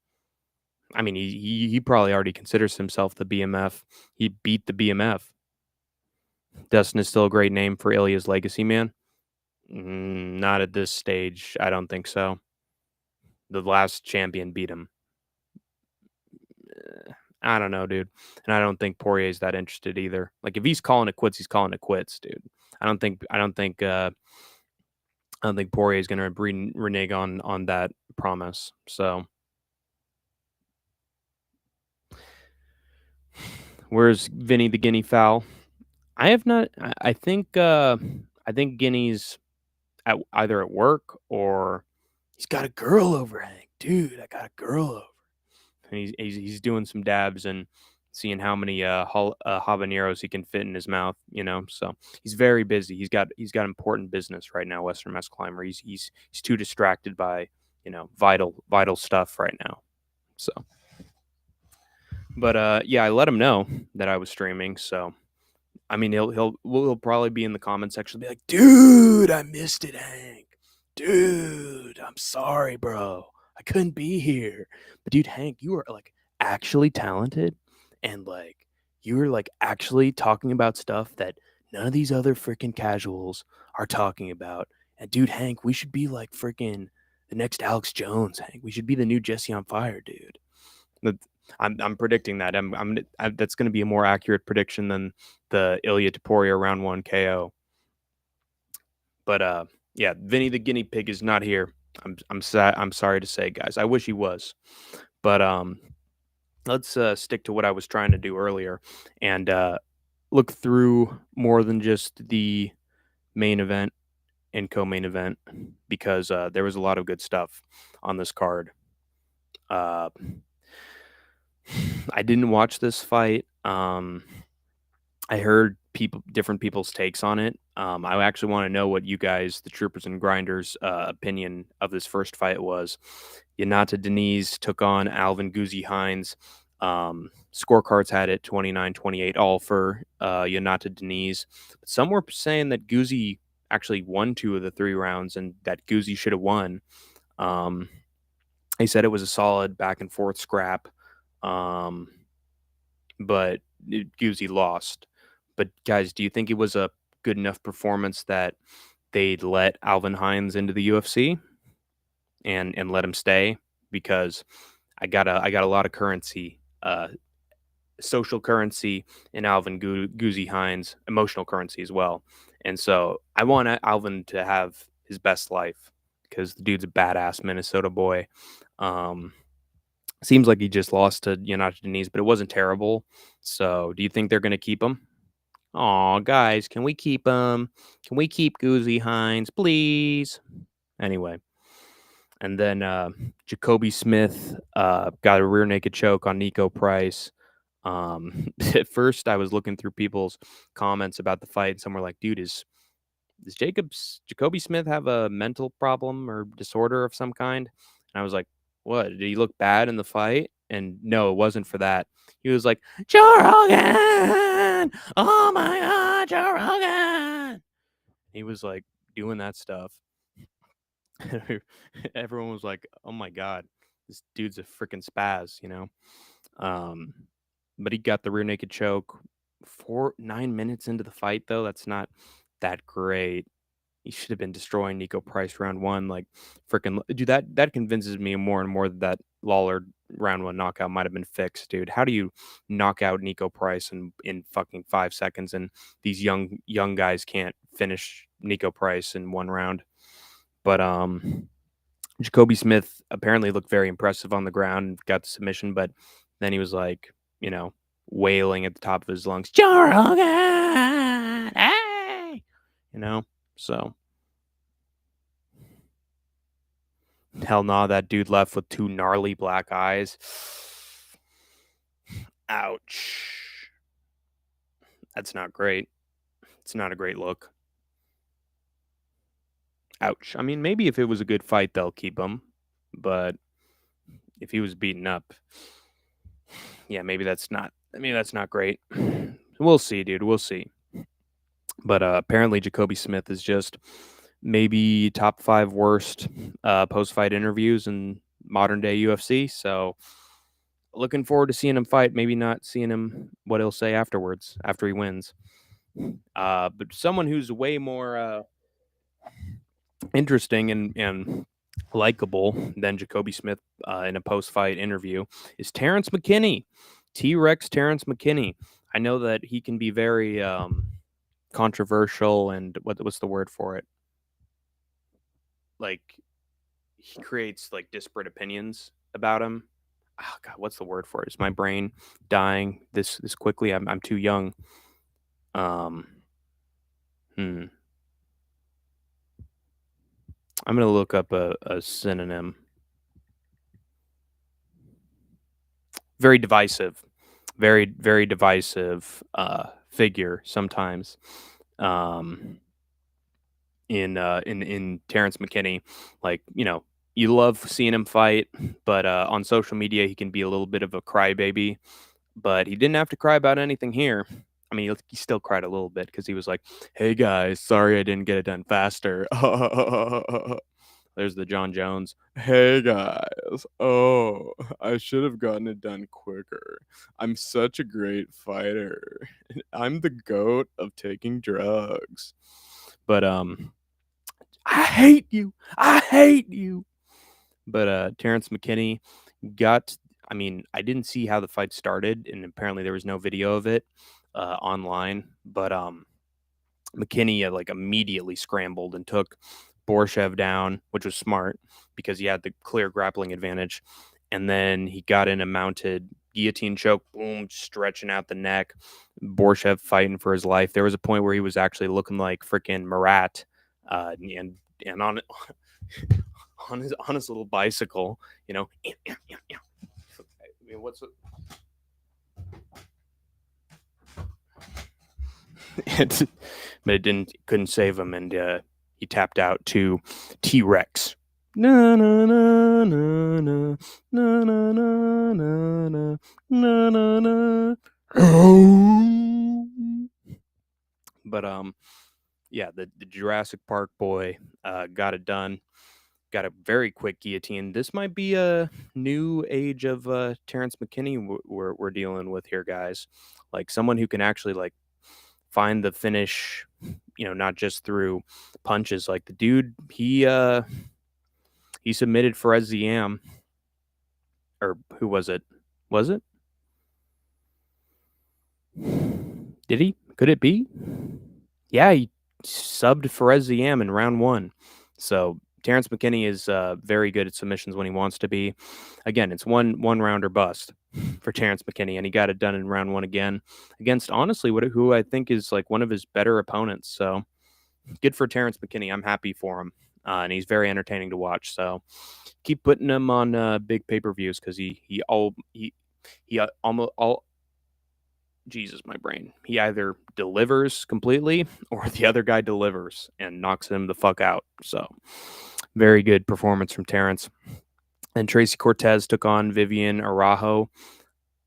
Speaker 1: I mean, he probably already considers himself the BMF. He beat the BMF. Dustin is still a great name for Ilya's legacy, man. Not at this stage. I don't think so. The last champion beat him. I don't know, dude. And I don't think Poirier's that interested either. Like, if he's calling it quits, he's calling it quits, dude. I don't think. I don't think Poirier's going to renege on that promise. So, where's Vinny the guinea fowl? I have not. I think. I think Guinea's either at work or he's got a girl over. Hank, dude, I got a girl over, and he's doing some dabs and seeing how many habaneros he can fit in his mouth. So he's very busy. He's got important business right now. Western Mass Climber. He's too distracted by vital stuff right now. So, but yeah, I let him know that I was streaming. So I mean, he'll probably be in the comment section, be like, "Dude, I missed it, Hank. Dude, I'm sorry, bro. I couldn't be here." But dude, Hank, you are like actually talented, and like you were like actually talking about stuff that none of these other freaking casuals are talking about. And dude, Hank, we should be like freaking the next Alex Jones, Hank. We should be the new Jesse on Fire, dude. I'm predicting that. That's going to be a more accurate prediction than the Ilya Taporia round 1 KO. But yeah, Vinny the guinea pig is not here. I'm sad. I'm sorry to say, guys. I wish he was. But let's stick to what I was trying to do earlier and look through more than just the main event and co-main event, because there was a lot of good stuff on this card. Uh, I didn't watch this fight. I heard different people's takes on it. I actually want to know what you guys, the Troopers and Grinders, opinion of this first fight was. Yanata Deniz took on Alvin Guzzi Hines. Scorecards had it 29-28 all for Yanata Deniz. Some were saying that Guzzi actually won 2 of the 3 rounds and that Guzzi should have won. He said it was a solid back and forth scrap, but Guzzi lost. But guys, do you think it was a good enough performance that they'd let Alvin Hines into the UFC and let him stay? Because I got a lot of currency, social currency in Alvin Guzzi Hines, emotional currency as well. And so I want Alvin to have his best life because the dude's a badass Minnesota boy. Seems like he just lost to Yanata Deniz, but it wasn't terrible. So do you think they're going to keep him? Aw, guys, can we keep him? Can we keep Guzzi Hines, please? Anyway, and then Jacoby Smith got a rear naked choke on Nico Price. At first, I was looking through people's comments about the fight, and some were like, "Dude, does Jacoby Smith have a mental problem or disorder of some kind?" And I was like, "What? Did he look bad in the fight?" And no, it wasn't for that. He was like, "Joe Rogan! Oh my God, Joe Rogan!" He was like doing that stuff. Everyone was like, "Oh my God, this dude's a freaking spaz," Um, but he got the rear naked choke 9 minutes into the fight, though. That's not that great. He should have been destroying Nico Price round one. Like, freaking, dude, that convinces me more and more that Lawler round one knockout might have been fixed, dude. How do you knock out Nico Price in fucking 5 seconds, and these young guys can't finish Nico Price in one round? But Jacoby Smith apparently looked very impressive on the ground and got the submission, but then he was like, wailing at the top of his lungs, Joe Rogan, hey, so hell no, that dude left with 2 gnarly black eyes. Ouch. That's not great. It's not a great look. Ouch. I mean, maybe if it was a good fight, they'll keep him, but if he was beaten up, yeah, maybe that's not great. We'll see, dude. We'll see. But apparently, Jacoby Smith is just maybe top 5 worst post-fight interviews in modern day UFC. So looking forward to seeing him fight. Maybe not seeing him what he'll say afterwards after he wins. But someone who's way more interesting and likable than Jacoby Smith in a post-fight interview is Terrence McKinney, T-Rex Terrence McKinney. I know that he can be very controversial and what's the word for it? Like, he creates like disparate opinions about him. Oh God, what's the word for it? Is my brain dying this quickly? I'm too young. Um, I'm gonna look up a synonym. Very divisive, very divisive figure sometimes. In Terrence McKinney, like, you love seeing him fight, but on social media he can be a little bit of a crybaby. But he didn't have to cry about anything here. I mean, he still cried a little bit because he was like, "Hey guys, sorry I didn't get it done faster." There's the John Jones. Hey guys, oh, I should have gotten it done quicker. I'm such a great fighter. I'm the goat of taking drugs. But I hate you. I hate you. But Terrence McKinney got. I mean, I didn't see how the fight started, and apparently there was no video of it online. But McKinney like immediately scrambled and took Borshev down, which was smart because he had the clear grappling advantage. And then he got in a mounted guillotine choke, boom, stretching out the neck. Borshev fighting for his life. There was a point where he was actually looking like freaking Marat, and on on his little bicycle, I mean, but it couldn't save him, and he tapped out to T-Rex. Na na na na na na na na na na na na. But yeah, the Jurassic Park boy got it done. Got a very quick guillotine. This might be a new age of Terrence McKinney we're dealing with here, guys. Like, someone who can actually like find the finish, not just through punches. Like, the dude, he submitted Perez Ziam, or who was it? Was it? Did he? Could it be? Yeah, he subbed Perez Ziam in round one. So Terrence McKinney is very good at submissions when he wants to be. Again, it's one round or bust for Terrence McKinney, and he got it done in round one again against, honestly, who I think is like one of his better opponents. So good for Terrence McKinney. I'm happy for him, and he's very entertaining to watch. So keep putting him on big pay-per-views because he almost all. Jesus, my brain. He either delivers completely or the other guy delivers and knocks him the fuck out. So, very good performance from Terrence. And Tracy Cortez took on Vivian Arajo.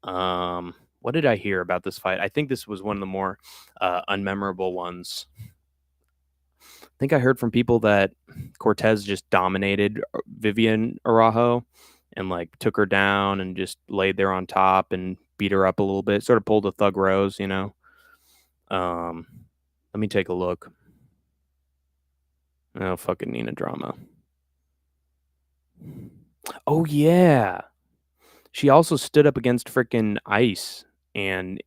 Speaker 1: What did I hear about this fight? I think this was one of the more unmemorable ones. I think I heard from people that Cortez just dominated Vivian Arajo and like took her down and just laid there on top and beat her up a little bit, sort of pulled a Thug Rose. Let me take a look. Oh, fucking Nina drama. Oh yeah. She also stood up against freaking ICE and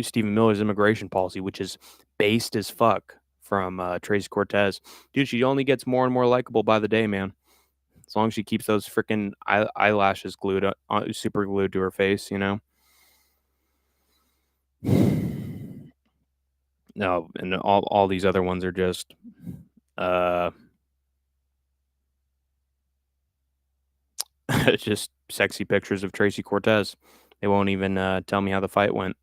Speaker 1: Stephen Miller's immigration policy, which is based as fuck from Tracy Cortez. Dude, she only gets more and more likable by the day, man. As long as she keeps those freaking eyelashes glued, super glued to her face, you know. No, and all these other ones are just uh just sexy pictures of Tracy Cortez. They won't even tell me how the fight went.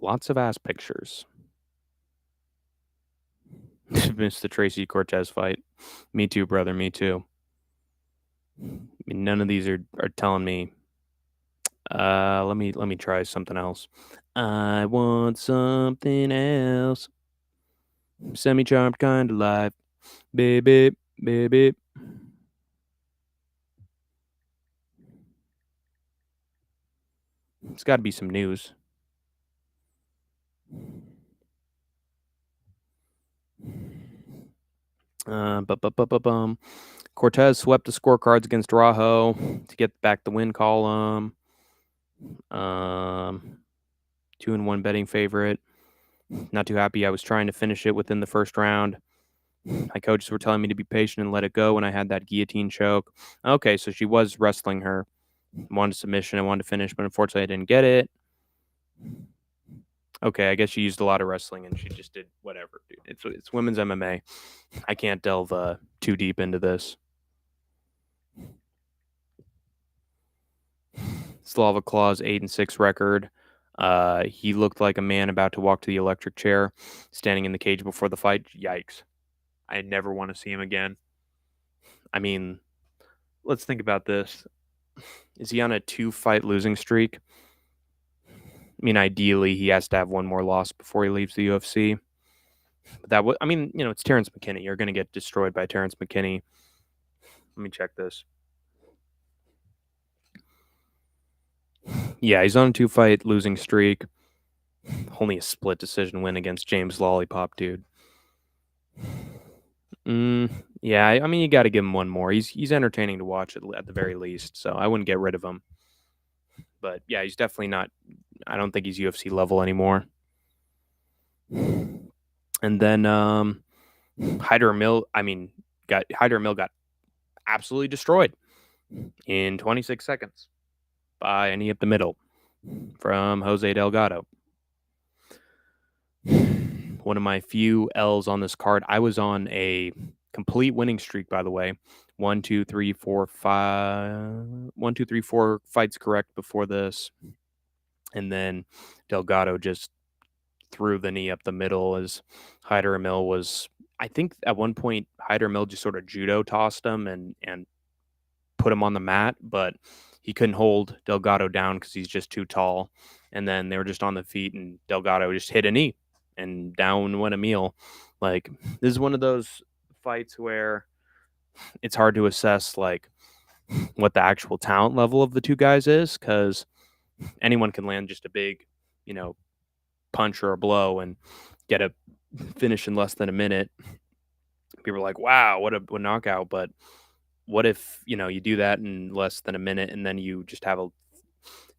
Speaker 1: Lots of ass pictures. Missed the Tracy Cortez fight. Me too, brother. Me too. I mean, none of these are telling me. Let me try something else. I want something else. Semi-charmed kind of life, baby, baby. It's got to be some news. Cortez swept the scorecards against Rajo to get back the win column. 2-1 betting favorite. Not too happy. I was trying to finish it within the first round. My coaches were telling me to be patient and let it go when I had that guillotine choke. Okay, so she was wrestling her. Wanted submission. I wanted to finish, but unfortunately I didn't get it. Okay, I guess she used a lot of wrestling and she just did whatever. Dude. It's women's MMA. I can't delve too deep into this. Slava Claw's 8-6 record. He looked like a man about to walk to the electric chair, standing in the cage before the fight. Yikes. I never want to see him again. I mean, let's think about this. Is he on a 2-fight losing streak? I mean, ideally, he has to have one more loss before he leaves the UFC. But that would, I mean, it's Terrence McKinney. You're going to get destroyed by Terrence McKinney. Let me check this. Yeah, he's on a 2-fight losing streak. Only a split decision win against James Lollipop, dude. Yeah, I mean, you got to give him one more. He's entertaining to watch at the very least, so I wouldn't get rid of him. But yeah, he's definitely not. I don't think he's UFC level anymore. And then Hyder Mill. I mean, Hyder Mill got absolutely destroyed in 26 seconds by a knee up the middle from Jose Delgado. One of my few L's on this card. I was on a complete winning streak, by the way. 1, 2, 3, 4, 5. 1, 2, 3, 4 fights correct before this. And then Delgado just threw the knee up the middle as Hyder Mill was. I think at one point Hyder Mill just sort of judo tossed him and put him on the mat, but he couldn't hold Delgado down because he's just too tall. And then they were just on the feet, and Delgado just hit a knee, and down went Emil. Like, this is one of those fights where it's hard to assess like what the actual talent level of the two guys is, because anyone can land just a big, punch or a blow and get a finish in less than a minute. People are like, "Wow, what a knockout!" But what if you do that in less than a minute, and then you just have a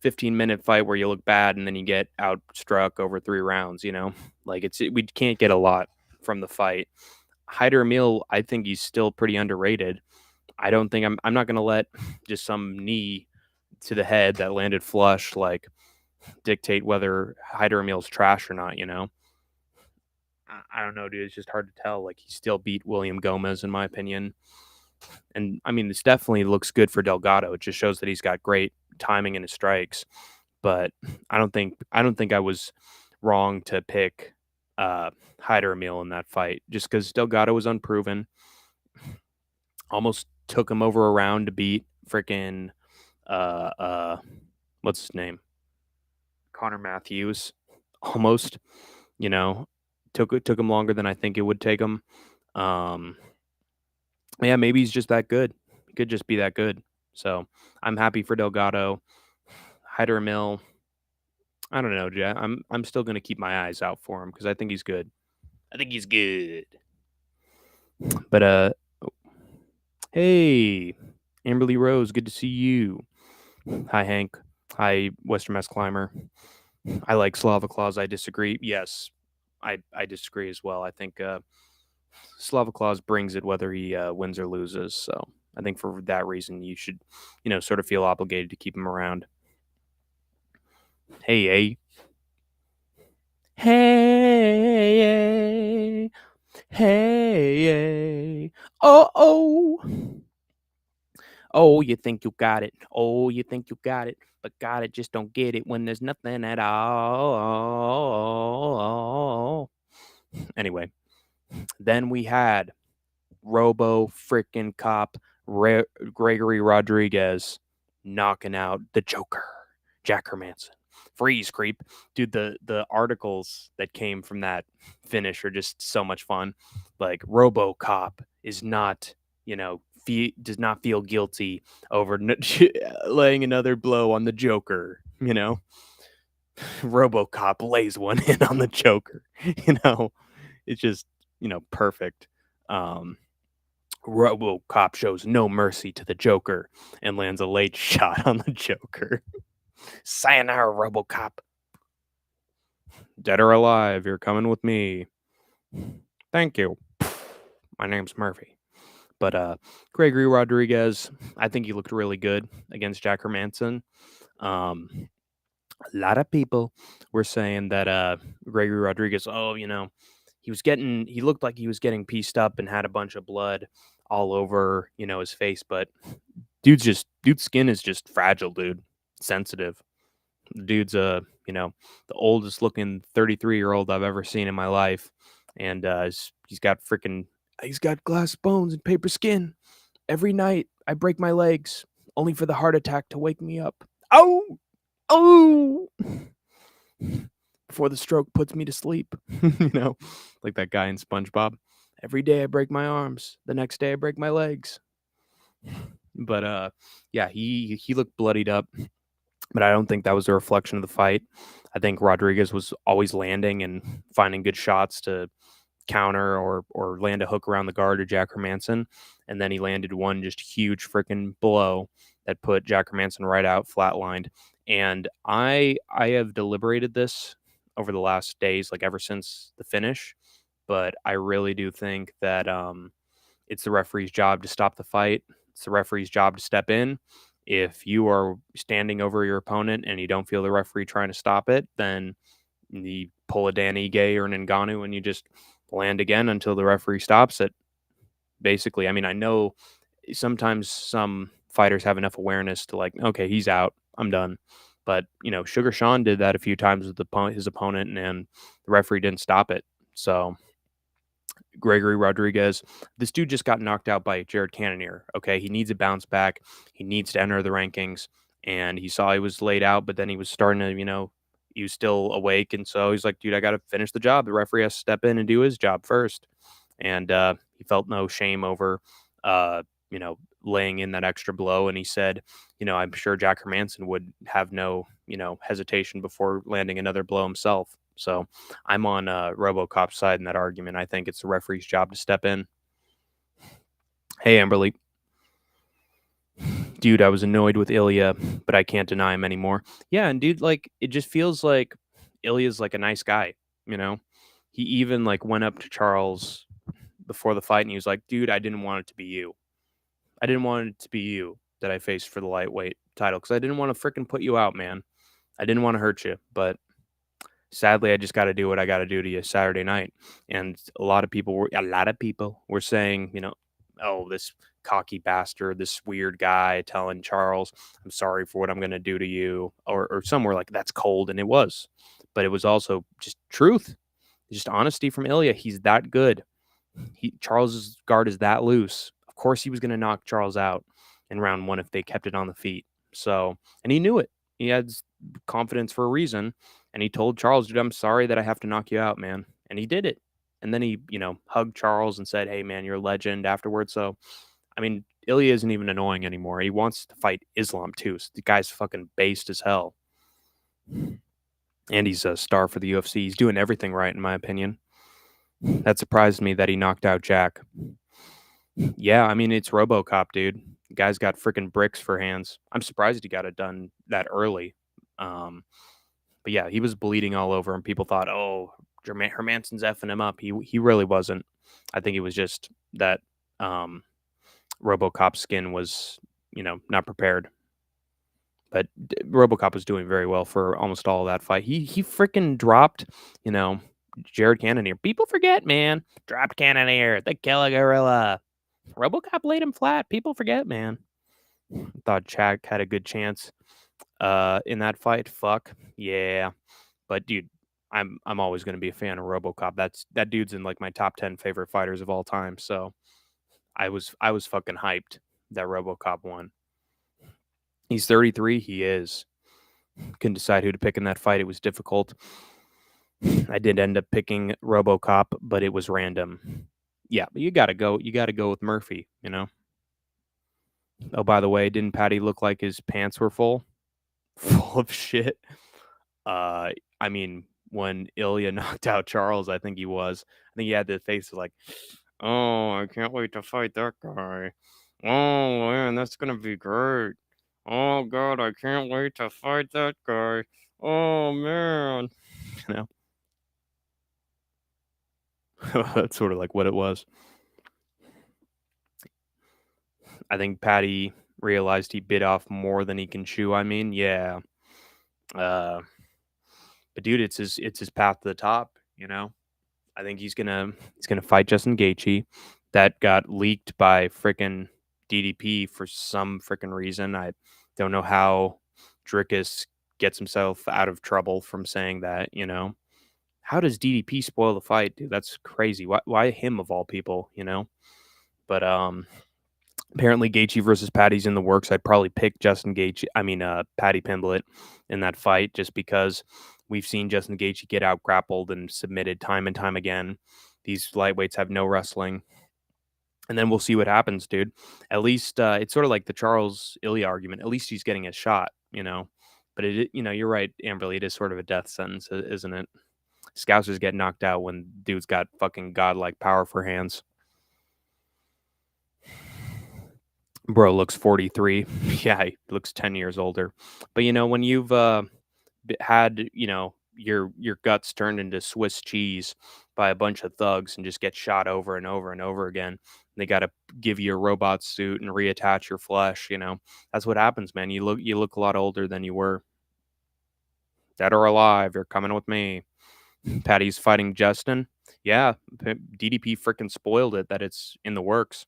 Speaker 1: 15-minute fight where you look bad, and then you get outstruck over 3 rounds? Like we can't get a lot from the fight. Hyder Emil, I think he's still pretty underrated. I don't think I'm not going to let just some knee to the head that landed flush like dictate whether Hyder Emil's trash or not. I don't know, dude. It's just hard to tell. Like, he still beat William Gomez, in my opinion. And I mean, this definitely looks good for Delgado. It just shows that he's got great timing in his strikes. But I don't think I was wrong to pick Hyder Emil in that fight, just because Delgado was unproven. Almost took him over a round to beat freaking what's his name? Connor Matthews. Almost, took him longer than I think it would take him. Yeah, maybe he's just that good. He could just be that good. So I'm happy for Delgado. Hyder Mill, I don't know, Jay. I'm still gonna keep my eyes out for him because I think he's good. I think he's good. But hey, Amberly Rose, good to see you. Hi, Hank. Hi, Western Mass Climber. I like Slava Claus. I disagree. Yes, I disagree as well. I think Slava Claus brings it whether he wins or loses. So I think for that reason, you should, sort of feel obligated to keep him around. Hey, hey. Hey, hey, oh, oh. Oh, you think you got it. Oh, you think you got it. But got it, just don't get it when there's nothing at all. Anyway, then we had Robo freaking Cop Gregory Rodriguez knocking out the Joker, Jack Hermanson. Freeze, creep. Dude, the articles that came from that finish are just so much fun. Like, Robo Cop is not, does not feel guilty over laying another blow on the Joker, RoboCop lays one in on the Joker, it's just, perfect. RoboCop shows no mercy to the Joker and lands a late shot on the Joker. Sayonara, RoboCop. Dead or alive, you're coming with me. Thank you. My name's Murphy. But Gregory Rodriguez, I think he looked really good against Jack Hermanson. A lot of people were saying that Gregory Rodriguez, he looked like he was getting pieced up and had a bunch of blood all over, his face, but dude's skin is just fragile, dude. Sensitive. The dude's the oldest looking 33-year-old I've ever seen in my life. And he's got glass bones and paper skin. Every night I break my legs, only for the heart attack to wake me up. Oh! Oh! Before the stroke puts me to sleep. Like that guy in SpongeBob. Every day I break my arms. The next day I break my legs. But yeah, he looked bloodied up. But I don't think that was a reflection of the fight. I think Rodriguez was always landing and finding good shots to counter or land a hook around the guard to Jack Hermanson. And then he landed one just huge freaking blow that put Jack Hermanson right out, flatlined. And I have deliberated this over the last days, like ever since the finish. But I really do think that it's the referee's job to stop the fight. It's the referee's job to step in. If you are standing over your opponent and you don't feel the referee trying to stop it, then you pull a Dan Ige or an Ngannou and you just land again until the referee stops it. Basically, I mean, I know sometimes some fighters have enough awareness to like, okay, he's out, I'm done. But Sugar Sean did that a few times with his opponent, and the referee didn't stop it. So Gregory Rodriguez, this dude just got knocked out by Jared Cannonier. Okay, he needs a bounce back. He needs to enter the rankings, and he saw he was laid out, but then he was starting to, he was still awake, and so he's like, dude, I got to finish the job. The referee has to step in and do his job first, and he felt no shame over, laying in that extra blow, and he said, I'm sure Jack Hermanson would have no, hesitation before landing another blow himself. So I'm on RoboCop's side in that argument. I think it's the referee's job to step in. Hey, Amberly. Dude, I was annoyed with Ilya, but I can't deny him anymore. Yeah, and dude, like, it just feels like Ilya's like a nice guy, He even like went up to Charles before the fight and he was like, dude, I didn't want it to be you. I didn't want it to be you that I faced for the lightweight title because I didn't want to freaking put you out, man. I didn't want to hurt you, but sadly, I just got to do what I got to do to you Saturday night. And a lot of people were saying, oh, this cocky bastard, this weird guy telling Charles, I'm sorry for what I'm going to do to you, or somewhere like that's cold. And it was, but it was also just truth, just honesty from Ilya. He's that good. Charles's guard is that loose. Of course, he was going to knock Charles out in round one if they kept it on the feet. So, and he knew it. He had confidence for a reason. And he told Charles, dude, I'm sorry that I have to knock you out, man. And he did it. And then he, hugged Charles and said, hey, man, you're a legend afterwards. So, I mean, Ilya isn't even annoying anymore. He wants to fight Islam, too. So the guy's fucking based as hell. And he's a star for the UFC. He's doing everything right, in my opinion. That surprised me that he knocked out Jack. Yeah, I mean, it's RoboCop, dude. The guy's got freaking bricks for hands. I'm surprised he got it done that early. Um, but yeah, he was bleeding all over, and people thought, "Oh, Hermanson's effing him up." He really wasn't. I think it was just that um, RoboCop's skin was, not prepared. But RoboCop was doing very well for almost all of that fight. He freaking dropped, you know, Jared Cannonier. People forget, man. Dropped Cannonier, the killer gorilla. RoboCop laid him flat. People forget, man. Thought Chad had a good chance in that fight. Fuck. Yeah. But dude, I'm always gonna be a fan of RoboCop. That dude's in like my top 10 favorite fighters of all time. So I was fucking hyped that RoboCop won. He's 33. He is. Couldn't decide who to pick in that fight. It was difficult. I did end up picking RoboCop, but it was random. Yeah, but you gotta go. You gotta go with Murphy. Oh, by the way, didn't Patty look like his pants were full, full of shit? Uh, I mean, when Ilya knocked out Charles, I think he was. I think he had the face of like, "Oh, I can't wait to fight that guy. Oh man, that's gonna be great. Oh god, I can't wait to fight that guy. Oh man." You know, that's sort of like what it was. I think Patty realized he bit off more than he can chew. I mean, yeah. Uh, but dude, it's his path to the top. I think he's gonna fight Justin Gaethje. That got leaked by frickin' DDP for some frickin' reason. I don't know how Drickus gets himself out of trouble from saying that. How does DDP spoil the fight, dude? That's crazy. Why him of all people? But apparently Gaethje versus Patty's in the works. I'd probably pick Justin Gaethje. I mean, Patty Pimblett in that fight, just because we've seen Justin Gaethje get out grappled and submitted time and time again. These lightweights have no wrestling, and then we'll see what happens, dude. At least it's sort of like the Charles Ilya argument. At least he's getting a shot. But you're right, Amberly. It is sort of a death sentence, isn't it? Scousers get knocked out when dude's got fucking godlike power for hands. Bro looks 43. Yeah, he looks 10 years older. But when you've had, your guts turned into Swiss cheese by a bunch of thugs and just get shot over and over and over again, they got to give you a robot suit and reattach your flesh. That's what happens, man. You look a lot older than you were. Dead or alive, you're coming with me. Patty's fighting Justin. Yeah, DDP freaking spoiled it that it's in the works.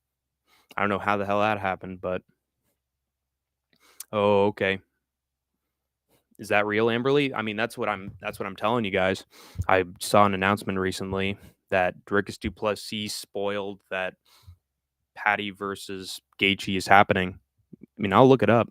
Speaker 1: I don't know how the hell that happened, but oh, okay. Is that real, Amberly? I mean, that's what I'm telling you guys. I saw an announcement recently that Dricus Duplessis spoiled that Patty versus Gaethje is happening. I mean, I'll look it up.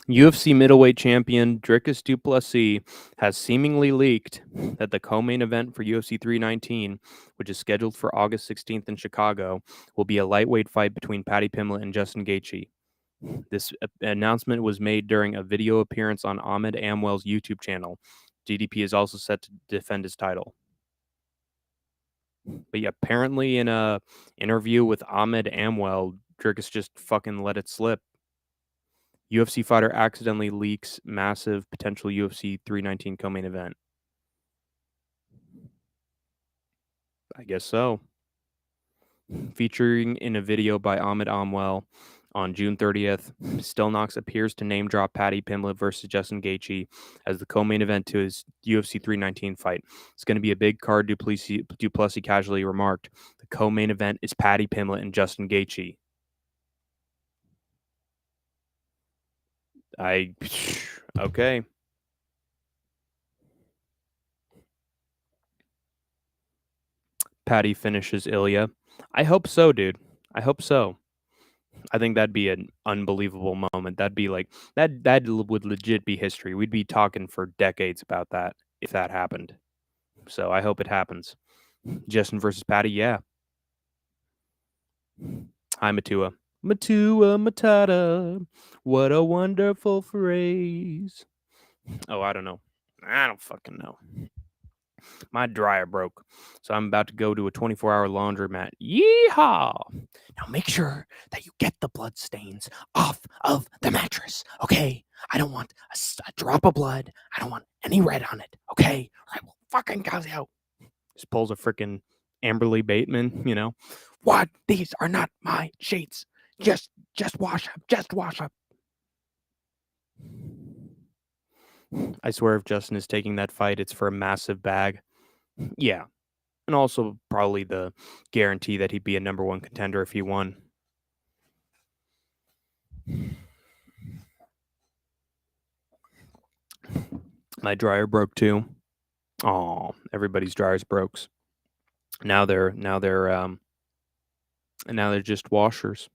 Speaker 1: UFC middleweight champion Dricus Duplessis has seemingly leaked that the co-main event for UFC 319, which is scheduled for August 16th in Chicago, will be a lightweight fight between Paddy Pimblett and Justin Gaethje. This announcement was made during a video appearance on Ahmed Amwell's YouTube channel. DDP is also set to defend his title. But yeah, apparently in a interview with Ahmed Amwell, Dricus just fucking let it slip. UFC fighter accidentally leaks massive potential UFC 319 co-main event. I guess so. Featuring in a video by Ahmed Amwell on June 30th, Stillnox appears to name drop Paddy Pimblett versus Justin Gaethje as the co-main event to his UFC 319 fight. It's going to be a big card, Duplessis casually remarked. The co-main event is Paddy Pimblett and Justin Gaethje. Okay. Paddy finishes Ilya. I hope so, dude. I hope so. I think that'd be an unbelievable moment. That'd be like that would legit be history. We'd be talking for decades about that if that happened. So I hope it happens. Justin versus Patty, yeah. Hi, Matua. Matua Matata. What a wonderful phrase. Oh, I don't know. I don't fucking know. My dryer broke. So I'm about to go to a 24-hour laundromat. Yeehaw! Now make sure that you get the blood stains off of the mattress, okay? I don't want a drop of blood. I don't want any red on it, okay? I will fucking go out. Just pulls a freaking Amberly Bateman, you know? What? These are not my sheets. Just wash up. Just wash up. I swear if Justin is taking that fight, it's for a massive bag. Yeah. And also probably the guarantee that he'd be a number one contender if he won. My dryer broke too. Oh, everybody's dryers broke. Now they're just washers.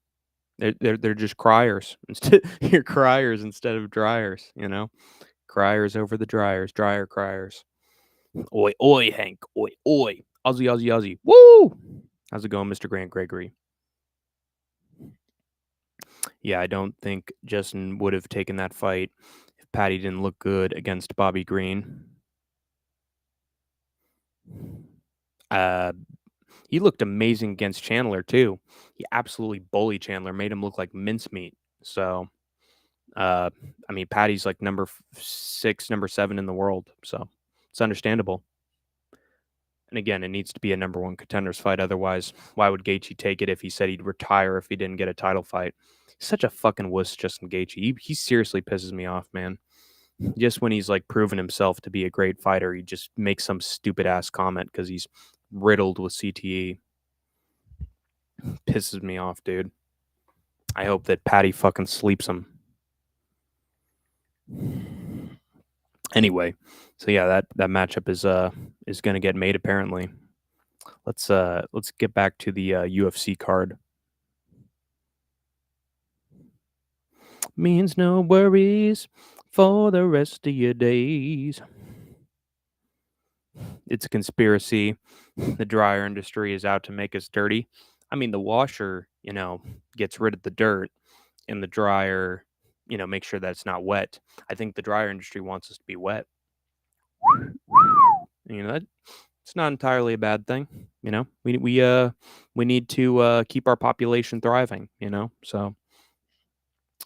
Speaker 1: They're just criers. You're criers instead of dryers, you know? Criers over the dryers, dryer criers. Oi, oi, Hank. Oi, oi. Aussie, Aussie, Aussie. Woo! How's it going, Mr. Grant Gregory? Yeah, I don't think Justin would have taken that fight if Patty didn't look good against Bobby Green. He looked amazing against Chandler too. He absolutely bullied Chandler, made him look like mincemeat. So, I mean, Patty's like number 6, number 7 in the world, so it's understandable. And again, it needs to be a number one contenders fight. Otherwise, why would Gaethje take it if he said he'd retire if he didn't get a title fight? He's such a fucking wuss, Justin Gaethje. He seriously pisses me off, man. Just when he's like proven himself to be a great fighter, he just makes some stupid ass comment because he's riddled with CTE. Pisses me off, dude. I hope that Patty fucking sleeps him. Anyway, so yeah, that matchup is gonna get made apparently. Let's get back to the UFC card. Means no worries for the rest of your days. It's a conspiracy. The dryer industry is out to make us dirty. I mean, the washer, gets rid of the dirt, and the dryer, makes sure that it's not wet. I think the dryer industry wants us to be wet. That it's not entirely a bad thing. We need to keep our population thriving. So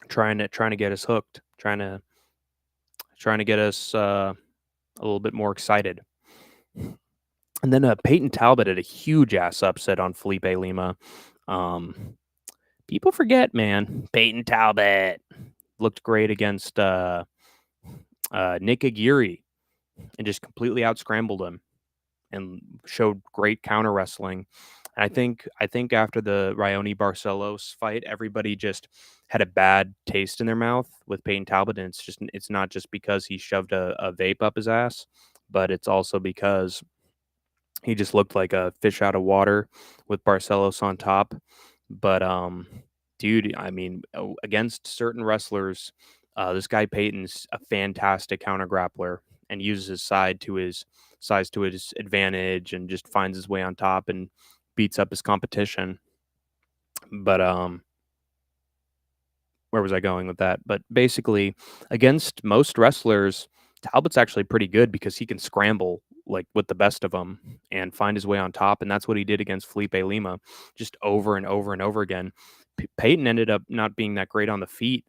Speaker 1: trying to get us hooked, trying to get us a little bit more excited. And then Peyton Talbot had a huge ass upset on Felipe Lima. People forget, man. Peyton Talbot looked great against Nick Aguirre and just completely outscrambled him and showed great counter wrestling. And I think after the Raoni Barcelos fight, everybody just had a bad taste in their mouth with Peyton Talbot, and it's not just because he shoved a vape up his ass, but it's also because he just looked like a fish out of water with Barcelos on top. But dude, I mean, against certain wrestlers, this guy Peyton's a fantastic counter grappler and uses his size to his advantage and just finds his way on top and beats up his competition. But where was I going with that? But basically, against most wrestlers, Talbot's actually pretty good because he can scramble like with the best of them and find his way on top, and that's what he did against Felipe Lima, just over and over and over again. Peyton ended up not being that great on the feet.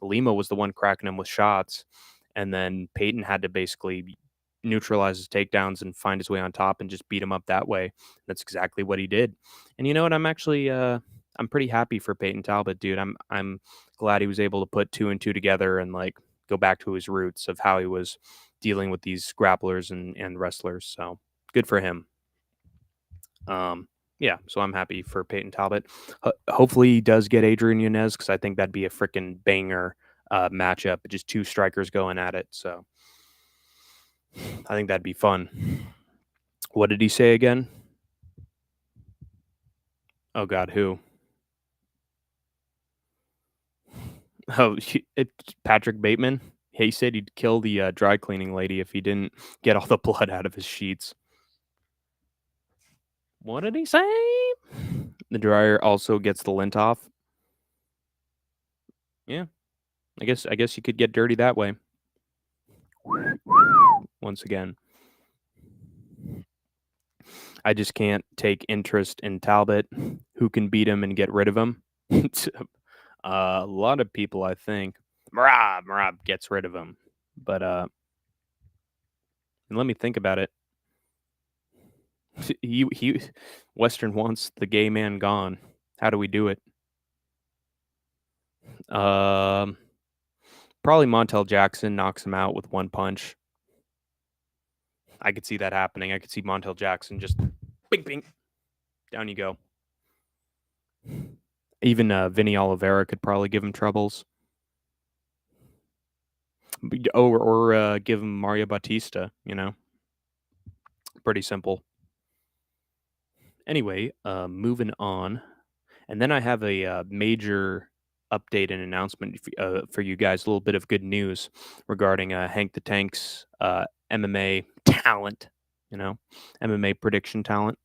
Speaker 1: Lima was the one cracking him with shots, and then Peyton had to basically neutralize his takedowns and find his way on top and just beat him up that way. That's exactly what he did. And you know what? I'm actually I'm pretty happy for Peyton Talbot, dude. I'm glad he was able to put 2 and 2 together and like go back to his roots of how he was dealing with these grapplers and wrestlers. So good for him. Yeah, so I'm happy for Peyton Talbot. Hopefully he does get Adrian Yanez because I think that'd be a freaking banger matchup. Just 2 strikers going at it. So I think that'd be fun. What did he say again? Oh God, who? Oh, it's Patrick Bateman. He said he'd kill the dry cleaning lady if he didn't get all the blood out of his sheets. What did he say? The dryer also gets the lint off. Yeah, I guess you could get dirty that way. Once again, I just can't take interest in Talbot. Who can beat him and get rid of him? A lot of people, I think. Marab gets rid of him, but and let me think about it. He Western wants the gay man gone. How do we do it? Um, Probably Montel Jackson knocks him out with one punch. I could see that happening. I could see Montel Jackson just bing bing down you go. Even Vinny Oliveira could probably give him troubles. Or give him Mario Bautista. Pretty simple. Anyway, moving on. And then I have a major update and announcement for you guys. A little bit of good news regarding Hank the Tank's MMA talent. MMA prediction talent.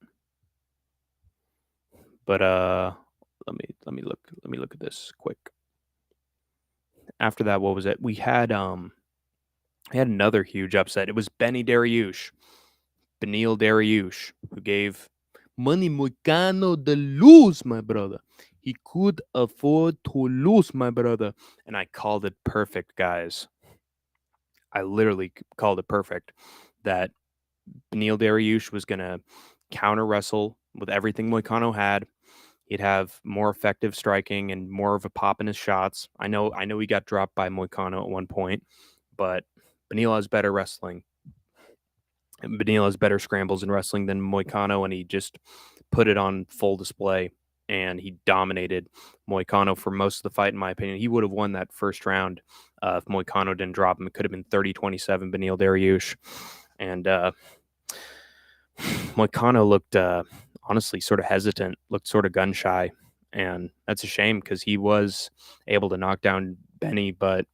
Speaker 1: But let me look at this quick. After that, what was it? We had another huge upset. It was Benny Dariush, Benil Dariush, who gave Money Moicano the lose, my brother. He could afford to lose, my brother. And I called it perfect, guys. I literally called it perfect that Benil Dariush was going to counter wrestle with everything Moicano had. He'd have more effective striking and more of a pop in his shots. I know he got dropped by Moicano at one point, but Benil has better wrestling. Benil has better scrambles in wrestling than Moicano, and he just put it on full display. And he dominated Moicano for most of the fight, in my opinion. He would have won that first round if Moicano didn't drop him. It could have been 30-27 Benil Dariush. And Moicano looked honestly sort of hesitant, looked sort of gun shy. And that's a shame because he was able to knock down Benny, but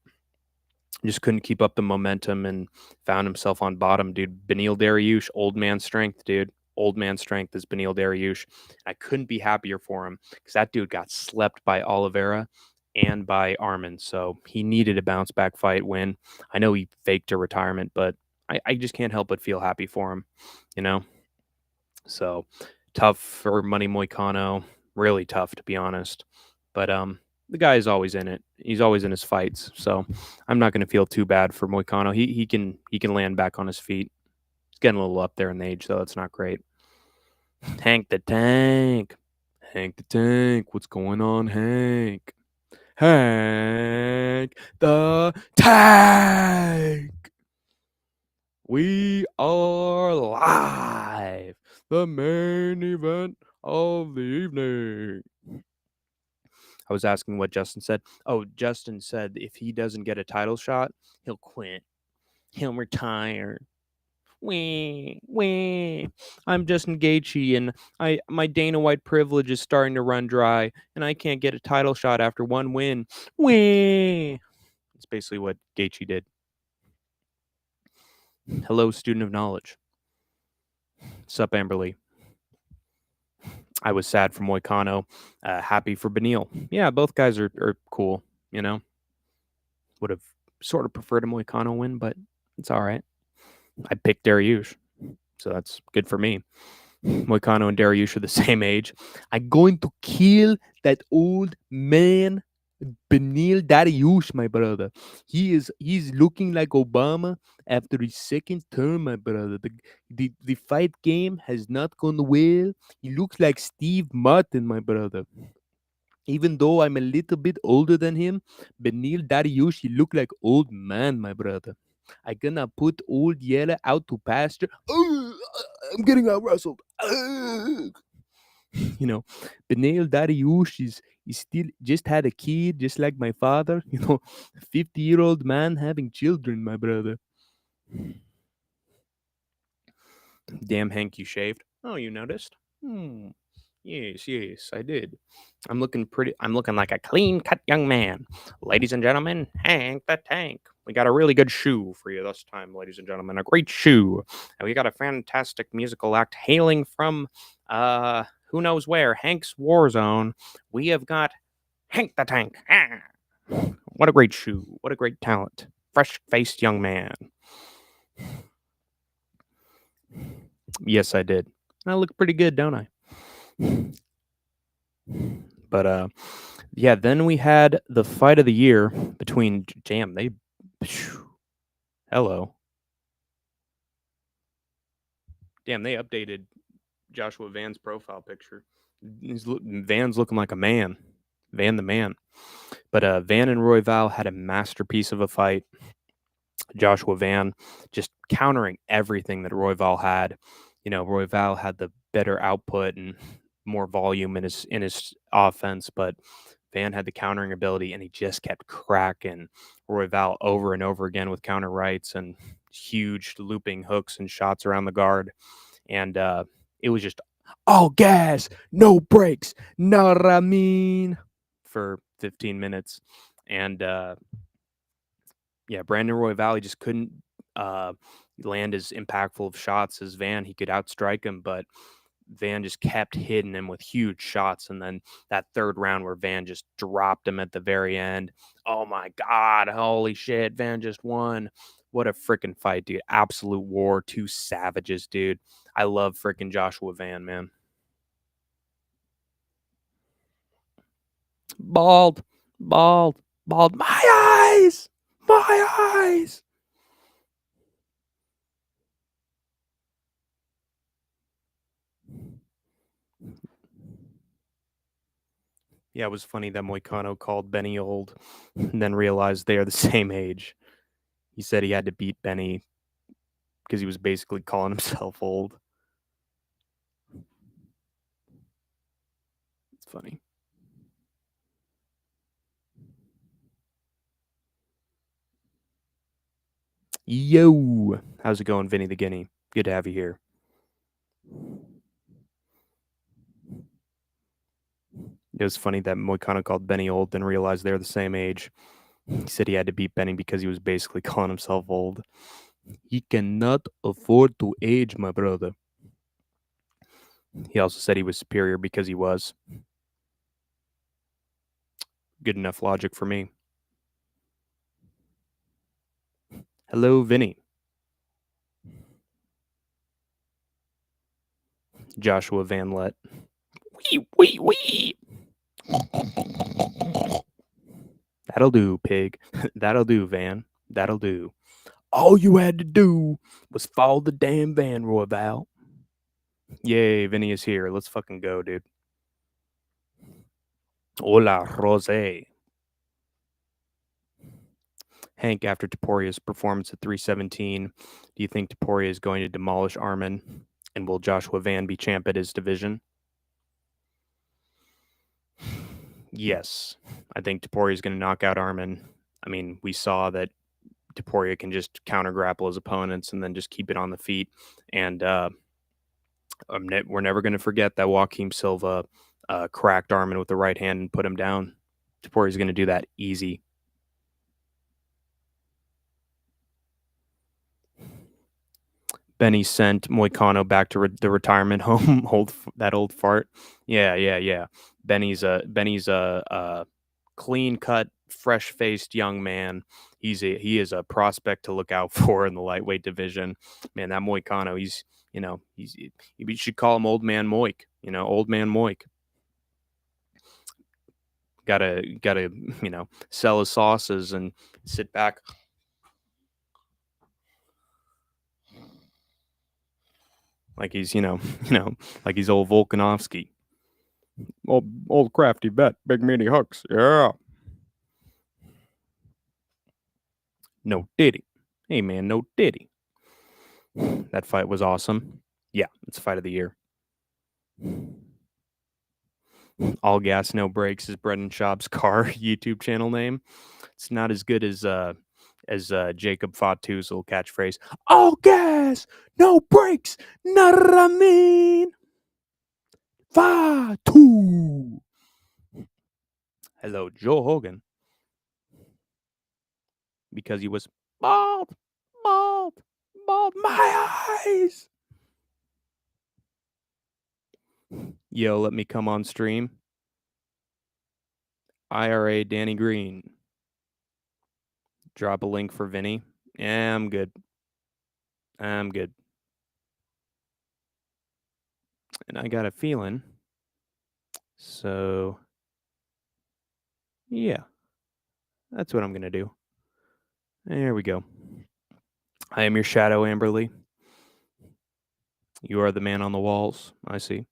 Speaker 1: just couldn't keep up the momentum and found himself on bottom, dude. Benil Dariush, old man strength, dude. Old man strength is Benil Dariush. I couldn't be happier for him because that dude got slept by Oliveira and by Armin. So he needed a bounce back fight win. I know he faked a retirement, but I just can't help but feel happy for him, you know? So tough for Money Moicano. Really tough, to be honest. But the guy is always in it. He's always in his fights, so I'm not going to feel too bad for Moicano. He can land back on his feet. He's getting a little up there in the age, though. It's not great. Hank the Tank. Hank the Tank. What's going on, Hank? Hank the Tank. We are live. The main event of the evening. I was asking what Justin said. Oh, Justin said if he doesn't get a title shot, he'll quit. He'll retire. Wee, wee. I'm Justin Gaethje, and my Dana White privilege is starting to run dry, and I can't get a title shot after one win. Wee. It's basically what Gaethje did. Hello, student of knowledge. Sup, Amberly. I was sad for Moicano, happy for Benil. Yeah, both guys are cool, Would have sort of preferred a Moicano win, but it's all right. I picked Dariush, so that's good for me. Moicano and Dariush are the same age. I'm going to kill that old man, Benil Dariush, my brother. He's looking like Obama after his second term, my brother. The fight game has not gone well. He looks like Steve Martin, my brother. Even though I'm a little bit older than him, Benil Dariush, he look like old man, my brother. I gonna put old Yella out to pasture. I'm getting out wrestled. Benil Dariush is still just had a kid, just like my father. 50-year-old man having children, my brother. Damn, Hank, you shaved. Oh, you noticed? Yes, yes, I did. I'm looking like a clean cut young man. Ladies and gentlemen, Hank the Tank. We got a really good shoe for you this time, ladies and gentlemen. A great shoe. And we got a fantastic musical act hailing from who knows where, Hank's War Zone. We have got Hank the Tank. Ah. What a great shoe. What a great talent. Fresh faced young man. Yes, I did. I look pretty good, don't I? But yeah, then we had the fight of the year between damn, they phew, hello. Damn, they updated Joshua Van's profile picture. Van's looking like a man. Van the man. But Van and Royval had a masterpiece of a fight. Joshua Van just countering everything that Royval had. You know, Royval had the better output and more volume in his offense, but Van had the countering ability, and he just kept cracking Royval over and over again with counter rights and huge looping hooks and shots around the guard. And it was just all gas, no brakes, know what I mean, for 15 minutes. And yeah, Brandon Royval just couldn't uh, land as impactful of shots as Van. He could outstrike him, but Van just kept hitting him with huge shots. And then that third round where Van just dropped him at the very end. Oh my God. Holy shit. Van just won. What a freaking fight, dude. Absolute war. Two savages, dude. I love freaking Joshua Van, man. Bald, bald, bald. My eyes. My eyes. Yeah, it was funny that Moicano called Benny old and then realized they are the same age. He said he had to beat Benny because he was basically calling himself old. It's funny. Yo, how's it going, Vinny the Guinea? Good to have you here. It was funny that Moicano called Benny old, then realized they're the same age. He said he had to beat Benny because he was basically calling himself old. He cannot afford to age, my brother. He also said he was superior because he was. Good enough logic for me. Hello, Vinny. Joshua Van Lett. Wee, wee, wee. That'll do, pig. That'll do, Van. That'll do. All you had to do was follow the damn Van, Royval. Yay, Vinny is here. Let's fucking go, dude. Hola, Rose. Hank, after Toporia's performance at 317, do you think Topuria is going to demolish Armin? And will Joshua Van be champ at his division? Yes. I think Topuria is going to knock out Armin. I mean, we saw that Topuria can just counter grapple his opponents and then just keep it on the feet. And we're never going to forget that Joaquim Silva cracked Armin with the right hand and put him down. Topuria is going to do that easy. Benny sent Moicano back to the retirement home. That old fart. Yeah. Benny's a clean cut, fresh faced young man. He is a prospect to look out for in the lightweight division. Man, that Moicano, you should call him Old Man Moik. Old Man Moik. Gotta sell his sauces and sit back. Like he's like he's old Volkanovski. Old crafty bet, big meaty hooks. Yeah. No diddy. Hey man, no diddy. That fight was awesome. Yeah, it's fight of the year. All gas, no brakes is Brendan Schaub's car YouTube channel name. It's not as good as Jacob Fatu's little catchphrase. All gas, no brakes. Know what I mean? Fatu. Hello, Joe Hogan, because he was bald, bald, bald. My eyes. Yo, let me come on stream. IRA Danny Green. Drop a link for Vinny. Yeah, I'm good. I'm good. And I got a feeling. So, yeah, that's what I'm going to do. There we go. I am your shadow, Amberly. You are the man on the walls. I see.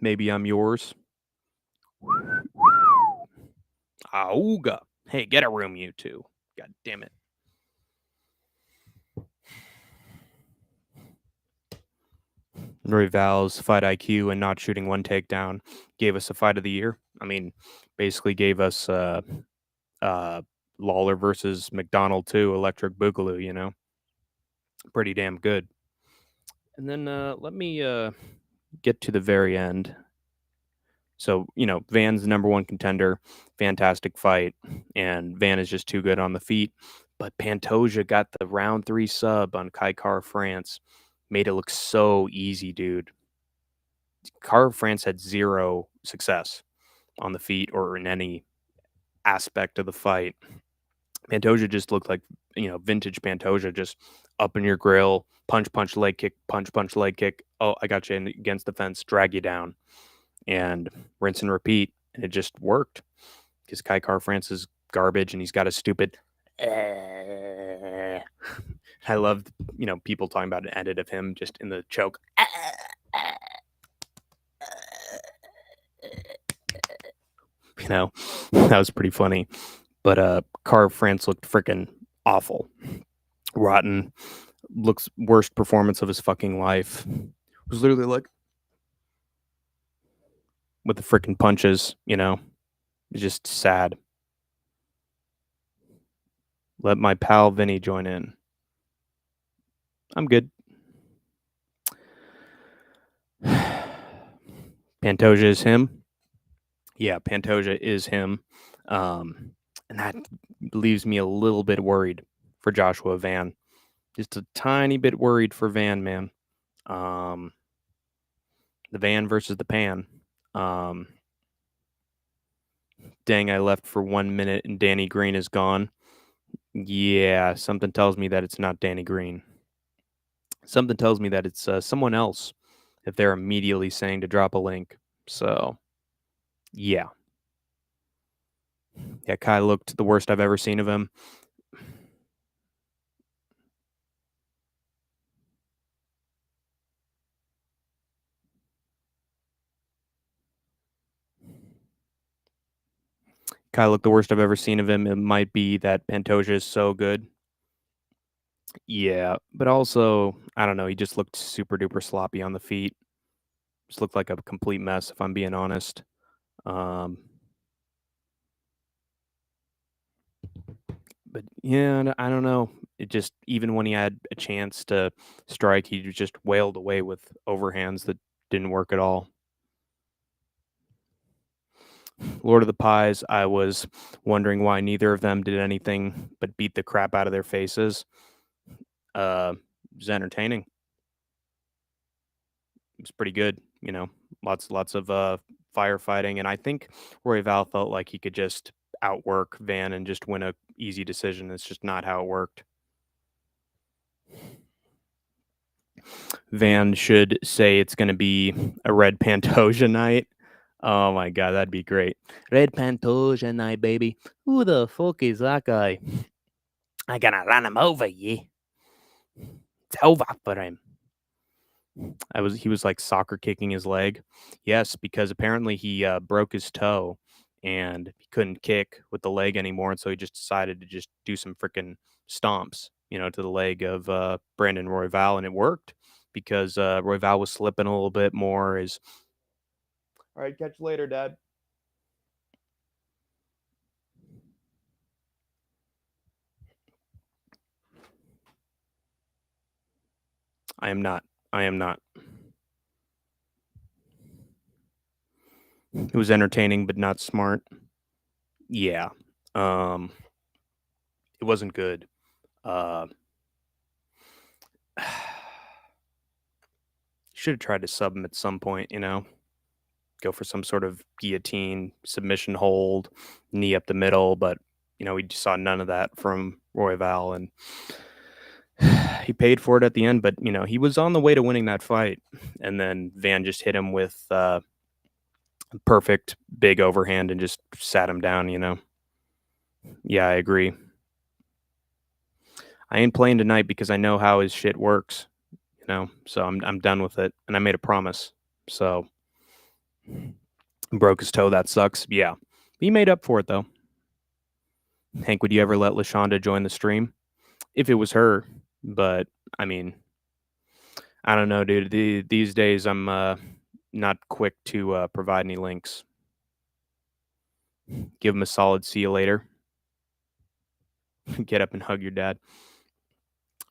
Speaker 1: Maybe I'm yours. Auga. Hey, get a room, you two. God damn it. Royval's fight IQ and not shooting one takedown gave us a fight of the year. I mean, basically gave us Lawler versus McDonald too, Electric Boogaloo, you know. Pretty damn good. And then let me get to the very end. So, you know, Van's the number one contender, fantastic fight, and Van is just too good on the feet. But Pantoja got the round 3 sub on Kai Car France, made it look so easy, dude. Car France had zero success on the feet or in any aspect of the fight. Pantoja just looked like, you know, vintage Pantoja, just up in your grill, punch, punch, leg kick, punch, punch, leg kick. Oh, I got you against the fence, drag you down, and rinse and repeat. And it just worked because Kai Car France is garbage and he's got a stupid. I love, you know, people talking about an edit of him just in the choke. You know, that was pretty funny. But Car France looked freaking awful. Rotten. Looks worst performance of his fucking life. It was literally like with the freaking punches, you know. It's just sad. Let my pal Vinny join in. I'm good. Pantoja is him. Yeah, Pantoja is him. And that leaves me a little bit worried for Joshua Van. Just a tiny bit worried for Van, man. The Van versus the Pan. Dang, I left for 1 minute and Danny Green is gone. Yeah, something tells me that it's not Danny Green. Something tells me that it's someone else if they're immediately saying to drop a link. So, yeah. Yeah, Kai looked the worst I've ever seen of him. Kai looked the worst I've ever seen of him. It might be that Pantoja is so good. Yeah, but also, I don't know, he just looked super duper sloppy on the feet. Just looked like a complete mess, if I'm being honest. Um, but yeah, I don't know. It just, even when he had a chance to strike, he just wailed away with overhands that didn't work at all. Lord of the Pies, I was wondering why neither of them did anything but beat the crap out of their faces. It was entertaining. It was pretty good, you know. Lots of firefighting, and I think Royval felt like he could just outwork Van and just win a easy decision. It's just not how it worked. Van should say it's going to be a Red Pantoja night. Oh my god, that'd be great. Red Pantoja night, baby. Who the fuck is that guy? I'm gonna run him over, yeah. It's over for him. He was like soccer kicking his leg. Yes, because apparently he broke his toe and he couldn't kick with the leg anymore, and so he just decided to just do some freaking stomps, you know, to the leg of Brandon Royval, and it worked because Royval was slipping a little bit more. Is all right. Catch you later, Dad. I am not. I am not. It was entertaining, but not smart. Yeah. Um, it wasn't good. Uh, should have tried to sub him at some point, go for some sort of guillotine, submission hold, knee up the middle, but we just saw none of that from Royval, and he paid for it at the end. But he was on the way to winning that fight, and then Van just hit him with perfect big overhand and just sat him down. Yeah, I agree. I ain't playing tonight because I know how his shit works. So I'm done with it, and I made a promise. So broke his toe. That sucks. Yeah, he made up for it though. Hank, would you ever let Lashonda join the stream if it was her? But I mean, I don't know, dude. These days, I'm not quick to provide any links. Give him a solid see you later. Get up and hug your dad.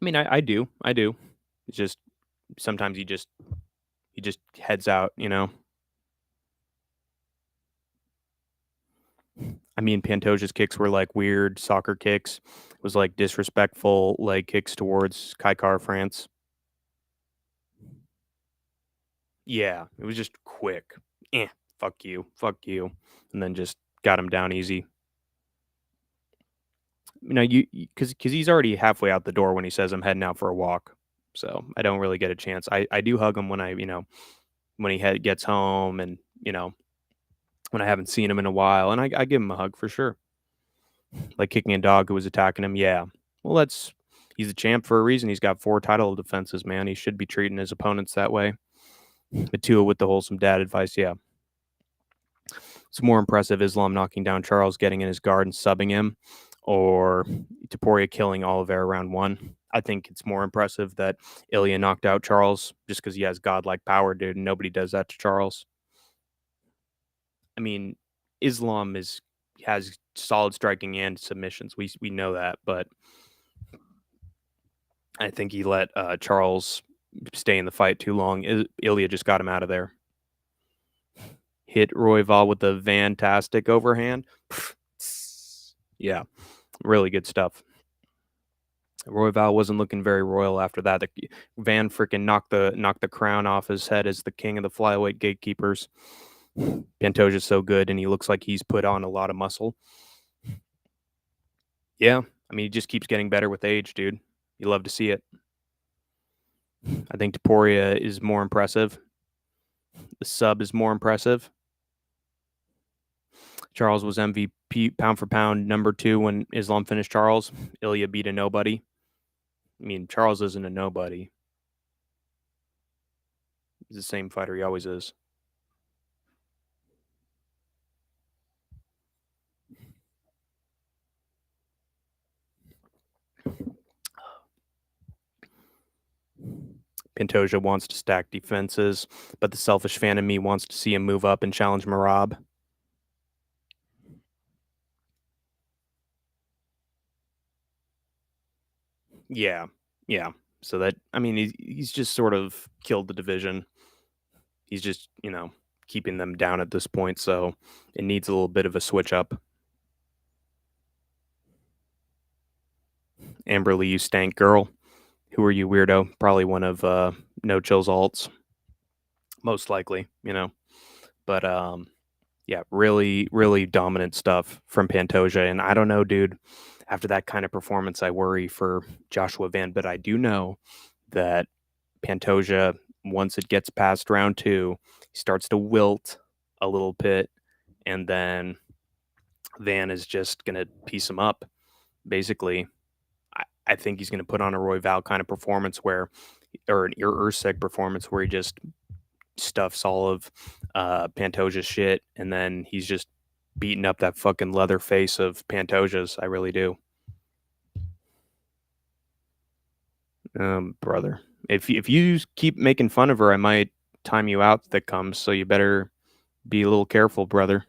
Speaker 1: I mean, I do. It's just sometimes he just heads out. I mean, Pantoja's kicks were like weird soccer kicks. It was like disrespectful leg kicks towards Kaikar France. Yeah, it was just quick. Fuck you, and then just got him down easy. You because he's already halfway out the door when he says I'm heading out for a walk. So I don't really get a chance. I do hug him when when gets home, and when I haven't seen him in a while, and I give him a hug for sure. Like kicking a dog who was attacking him. Yeah. Well, he's a champ for a reason. He's got 4 title defenses, man. He should be treating his opponents that way. Matua with the wholesome dad advice. Yeah. It's more impressive Islam knocking down Charles, getting in his guard and subbing him, or Taporia killing Oliveira round 1. I think it's more impressive that Ilya knocked out Charles just because he has godlike power, dude, and nobody does that to Charles. I mean, Islam has solid striking and submissions. We know that, but I think he let Charles stay in the fight too long. Ilya just got him out of there. Hit Royval with the fantastic overhand. Yeah, really good stuff. Royval wasn't looking very royal after that. Van freaking knocked the crown off his head as the king of the flyweight gatekeepers. Pantoja's so good, and he looks like he's put on a lot of muscle. Yeah, I mean, he just keeps getting better with age, dude. You love to see it. I think Taporia is more impressive. The sub is more impressive. Charles was MVP pound for pound number 2 when Islam finished Charles. Ilya beat a nobody. I mean, Charles isn't a nobody. He's the same fighter he always is. Pantoja wants to stack defenses, but the selfish fan in me wants to see him move up and challenge Marab. Yeah, yeah. So that, I mean, he's just sort of killed the division. He's just keeping them down at this point, so it needs a little bit of a switch up. Amberly, you stank girl. Who are you, weirdo? Probably one of No Chill's alts, most likely. But yeah, really, really dominant stuff from Pantoja. And I don't know, dude. After that kind of performance, I worry for Joshua Van. But I do know that Pantoja, once it gets past round 2, he starts to wilt a little bit, and then Van is just gonna piece him up. Basically, I think he's gonna put on a Royval kind of performance or an Urseg performance where he just stuffs all of Pantoja's shit, and then he's just beating up that fucking leather face of Pantoja's. I really do. Brother, if you keep making fun of her, I might time you out that comes. So you better be a little careful, brother.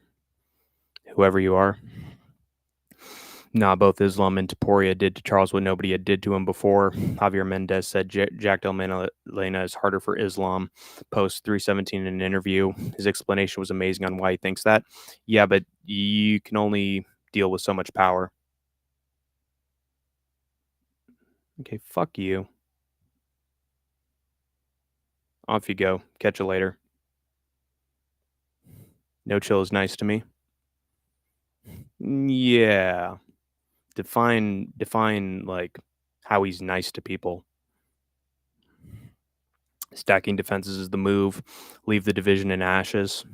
Speaker 1: Whoever you are. Nah, both Islam and Taporia did to Charles what nobody had did to him before. Javier Mendez said Jack Del Lena is harder for Islam. Post 317 in an interview. His explanation was amazing on why he thinks that. Yeah, but you can only deal with so much power. Okay, fuck you. Off you go. Catch you later. No Chill is nice to me. Yeah. Define like how he's nice to people. Stacking defenses is the move. Leave the division in ashes.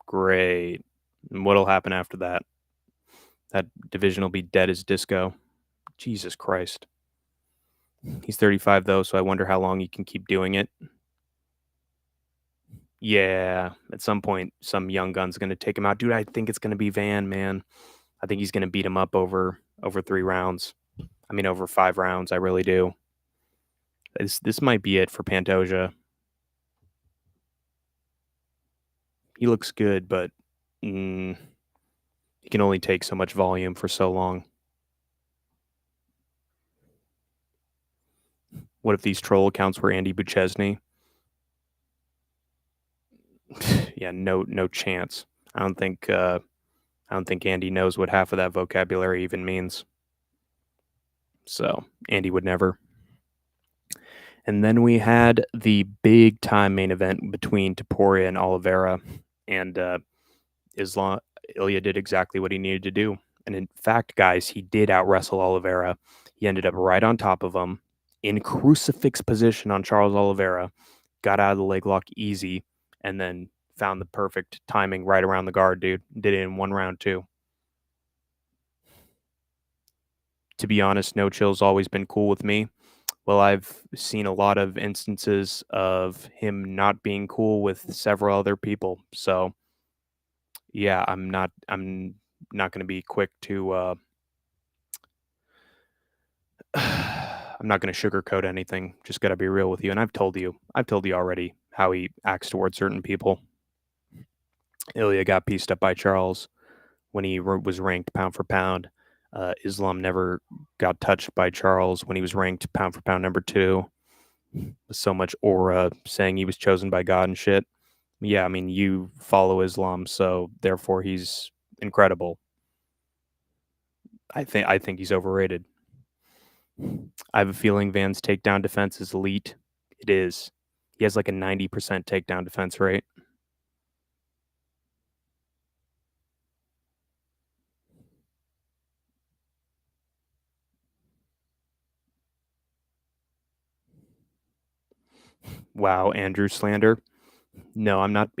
Speaker 1: Great. And what'll happen after that? That division will be dead as disco. Jesus Christ. He's 35 though, so I wonder how long he can keep doing it. Yeah, at some point, some young gun's going to take him out, dude. I think it's going to be Van, man. I think he's going to beat him up over 3 rounds. I mean, over 5 rounds. I really do. This might be it for Pantoja. He looks good, but he can only take so much volume for so long. What if these troll accounts were Andy Buchesny? Yeah, no chance. I don't think Andy knows what half of that vocabulary even means. So Andy would never. And then we had the big time main event between Taporia and Oliveira, and Islam Ilya did exactly what he needed to do. And in fact, guys, he did out wrestle Oliveira. He ended up right on top of him in crucifix position on Charles Oliveira, got out of the leg lock easy, and then found the perfect timing right around the guard, dude. Did it in 1 round too. To be honest, No Chill's always been cool with me. Well, I've seen a lot of instances of him not being cool with several other people. So yeah, I'm not going to be quick to I'm not going to sugarcoat anything. Just got to be real with you. And I've told you already how he acts towards certain people. Ilya got pieced up by Charles when he was ranked pound for pound. Islam never got touched by Charles when he was ranked pound for pound number 2. With so much aura saying he was chosen by God and shit. Yeah, I mean, you follow Islam, so therefore he's incredible. I think he's overrated. I have a feeling Van's takedown defense is elite. It is. He has like a 90% takedown defense rate. Wow, Andrew slander. No, I'm not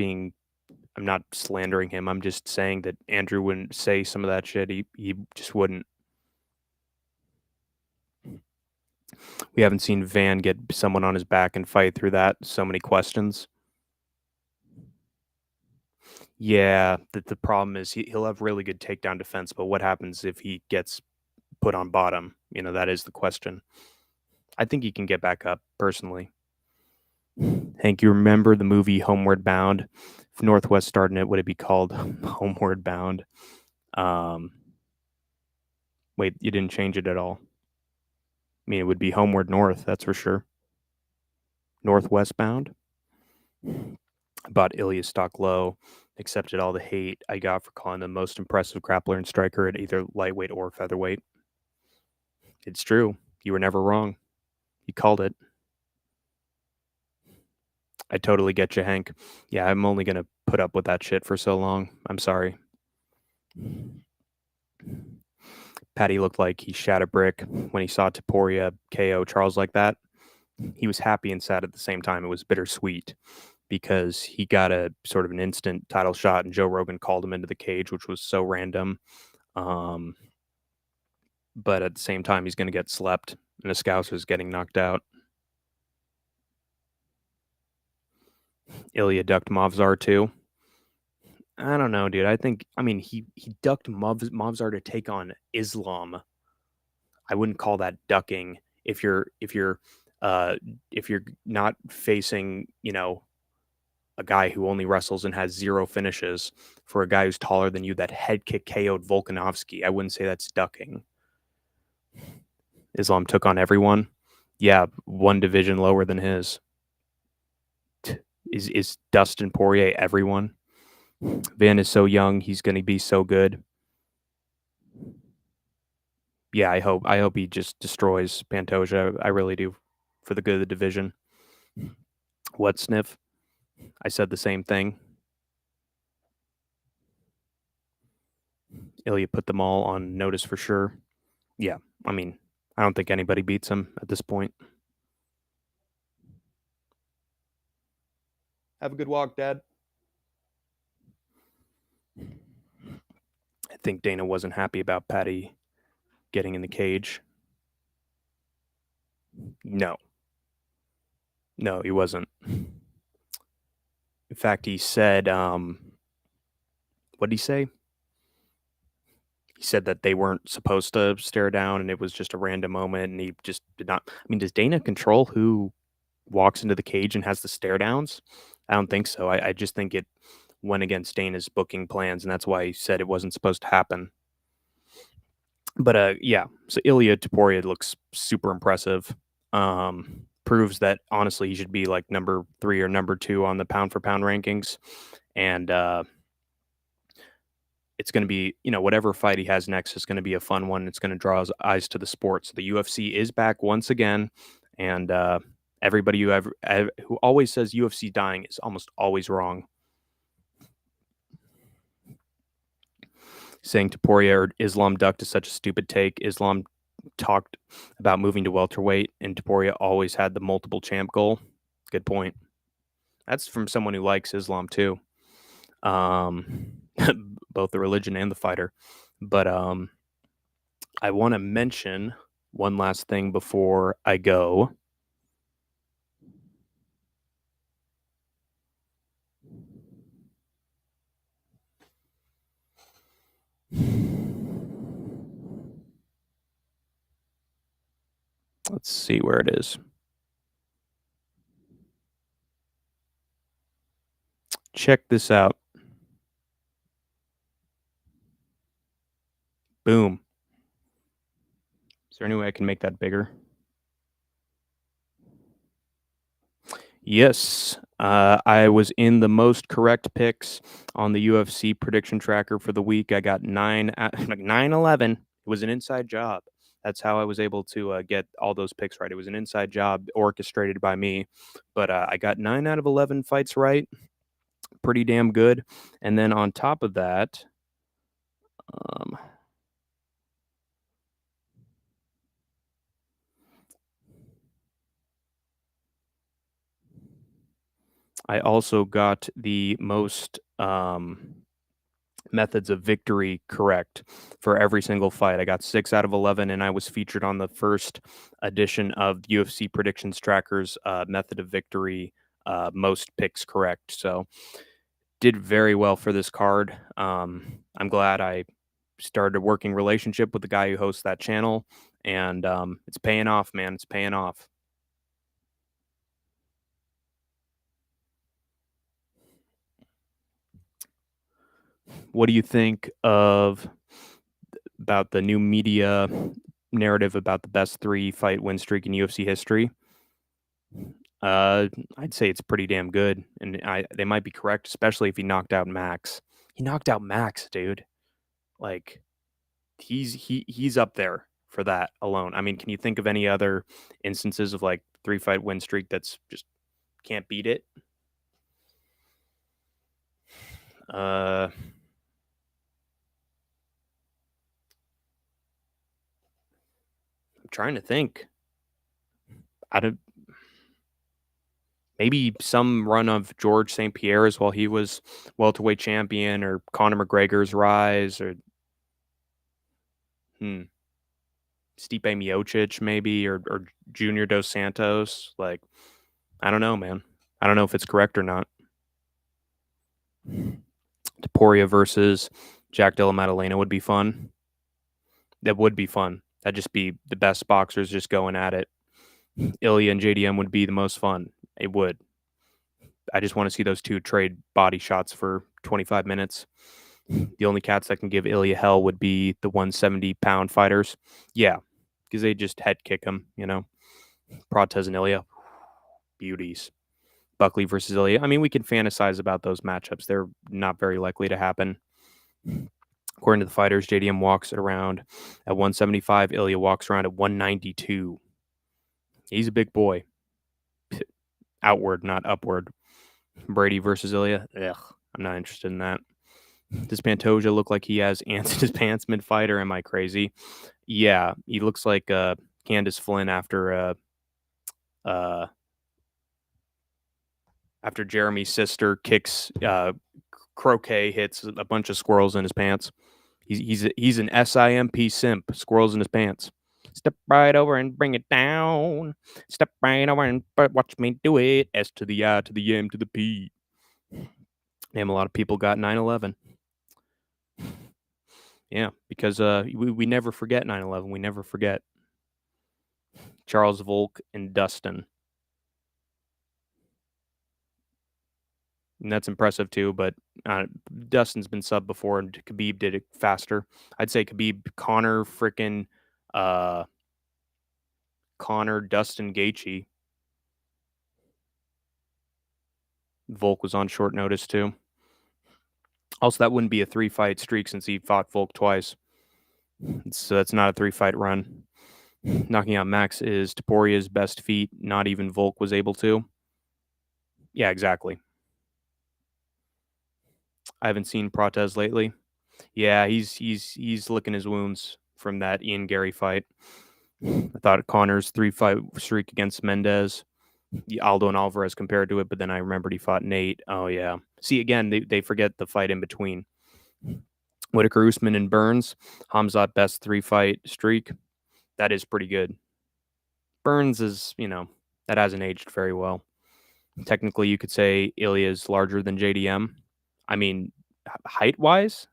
Speaker 1: slandering him. I'm just saying that Andrew wouldn't say some of that shit. He just wouldn't. We haven't seen Van get someone on his back and fight through that. So many questions. Yeah, the problem is he'll have really good takedown defense, but what happens if he gets put on bottom? That is the question. I think he can get back up, personally. Hank, you remember the movie Homeward Bound? If Northwest starred in it, would it be called Homeward Bound? Wait, you didn't change it at all. I mean, it would be Homeward North, that's for sure. Northwest Bound? Bought Ilya stock low, accepted all the hate I got for calling the most impressive grappler and striker at either lightweight or featherweight. It's true. You were never wrong. You called it. I totally get you, Hank. Yeah, I'm only going to put up with that shit for so long. I'm sorry. Patty looked like he shat a brick when he saw Taporia KO Charles like that. He was happy and sad at the same time. It was bittersweet because he got a sort of an instant title shot, and Joe Rogan called him into the cage, which was so random. But at the same time, he's going to get slept, and Scouser's getting knocked out. Ilya ducked Movzar too. I don't know, dude. I mean, he ducked Movzar to take on Islam. I wouldn't call that ducking if you're not facing, a guy who only wrestles and has 0 finishes for a guy who's taller than you that head kick KO'd Volkanovski. I wouldn't say that's ducking. Islam took on everyone. Yeah, one division lower than his. Is Dustin Poirier everyone? Van is so young, he's going to be so good. Yeah, I hope he just destroys Pantoja. I really do, for the good of the division. What, Sniff? I said the same thing. Ilya put them all on notice for sure. Yeah, I mean, I don't think anybody beats him at this point. Have a good walk, Dad. I think Dana wasn't happy about Patty getting in the cage. No, no, he wasn't. In fact, he said, what did he say? He said that they weren't supposed to stare down and it was just a random moment and he just did not. I mean, does Dana control who walks into the cage and has the stare downs? I don't think so. I just think it went against Dana's booking plans and that's why he said it wasn't supposed to happen. But yeah, so Ilya Taporia looks super impressive. Proves that honestly he should be like number 3 or number 2 on the pound for pound rankings. And it's going to be, whatever fight he has next is going to be a fun one. It's going to draw his eyes to the sport. So the UFC is back once again, and everybody who always says UFC dying is almost always wrong. Saying Taporia or Islam ducked is such a stupid take. Islam talked about moving to welterweight, and Taporia always had the multiple champ goal. Good point. That's from someone who likes Islam too. Both the religion and the fighter. But I want to mention one last thing before I go. Let's see where it is. Check this out. Boom. Is there any way I can make that bigger? Yes. I was in the most correct picks on the UFC prediction tracker for the week. I got 9-11. It was an inside job. That's how I was able to get all those picks right. It was an inside job orchestrated by me. But I got 9 out of 11 fights right. Pretty damn good. And then on top of that, I also got the most methods of victory correct for every single fight. I got 6 out of 11, and I was featured on the first edition of UFC Predictions Tracker's method of victory, most picks correct. So did very well for this card. I'm glad I started a working relationship with the guy who hosts that channel, and it's paying off, man. It's paying off. What do you think about the new media narrative about the best 3 fight win streak in UFC history? I'd say it's pretty damn good, and they might be correct, especially if he knocked out Max. He knocked out Max, dude. Like he's up there for that alone. I mean, can you think of any other instances of like 3 fight win streak that's just can't beat it? I'm trying to think. I don't. Maybe some run of George St. Pierre's while he was welterweight champion, or Conor McGregor's rise, or Stipe Miocic maybe, or Junior Dos Santos. Like, I don't know, man. I don't know if it's correct or not. Taporia versus Jack Della Maddalena would be fun. That would be fun. That'd just be the best boxers just going at it. Ilya and JDM would be the most fun. It would. I just want to see those two trade body shots for 25 minutes. The only cats that can give Ilya hell would be the 170-pound fighters. Yeah. because they just head kick him. Protez and Ilya, beauties. Buckley versus Ilya. I mean, we can fantasize about those matchups. They're not very likely to happen. According to the fighters, JDM walks around at 175. Ilya walks around at 192. He's a big boy. Outward, not upward. Brady versus Ilya. Ugh, I'm not interested in that. Does Pantoja look like he has ants in his pants mid-fight, or am I crazy? Yeah, he looks like Candace Flynn uh, after Jeremy's sister kicks croquet, hits a bunch of squirrels in his pants. He's an SIMP simp. Squirrels in his pants. Step right over and bring it down. Step right over and watch me do it. S to the I to the M to the P. Damn, a lot of people got 9/11. Yeah, because we never forget 9/11. We never forget Charles Volk and Dustin. And that's impressive too, but Dustin's been subbed before, and Khabib did it faster. I'd say Khabib, Connor, uh, Connor, Dustin Gaethje. Volk was on short notice too. Also, that wouldn't be a 3-fight streak since he fought Volk twice. So that's not a 3-fight run. Knocking out Max is Taporia's best feat. Not even Volk was able to. Yeah, exactly. I haven't seen Protez lately. Yeah, he's licking his wounds from that Ian Gary fight. I thought Connor's 3-fight streak against Mendez, Aldo and Alvarez compared to it, but then I remembered he fought Nate. Oh yeah. See, again, they forget the fight in between. Whitaker, Usman, and Burns. Hamzat best 3-fight streak. That is pretty good. Burns is, that hasn't aged very well. Technically, you could say Ilya is larger than JDM. I mean, height wise,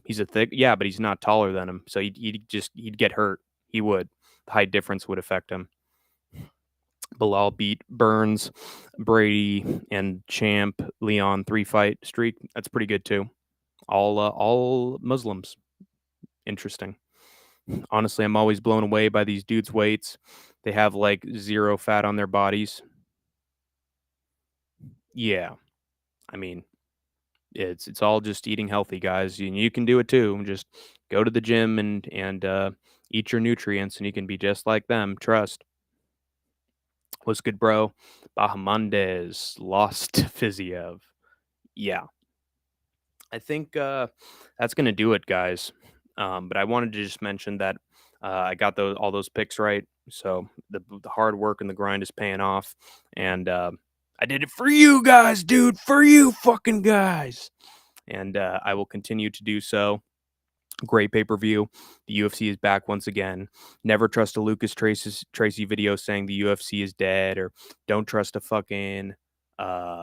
Speaker 1: he's a thick, yeah, but he's not taller than him. So he'd get hurt. He would. The height difference would affect him. Bilal beat Burns, Brady, and Champ Leon 3-fight streak. That's pretty good too. All Muslims. Interesting. Honestly, I'm always blown away by these dudes' weights. They have like zero fat on their bodies. Yeah, I mean, it's all just eating healthy, guys. You can do it too. Just go to the gym and eat your nutrients, and you can be just like them. Trust. What's good, bro? Bahamondes lost to Fiziev. Yeah, I think that's gonna do it, guys. But I wanted to just mention that I got all those picks right. So the hard work and the grind is paying off, and I did it for you guys, dude. For you, fucking guys. And I will continue to do so. Great pay-per-view. The UFC is back once again. Never trust a Tracy video saying the UFC is dead, or don't trust a fucking Hopero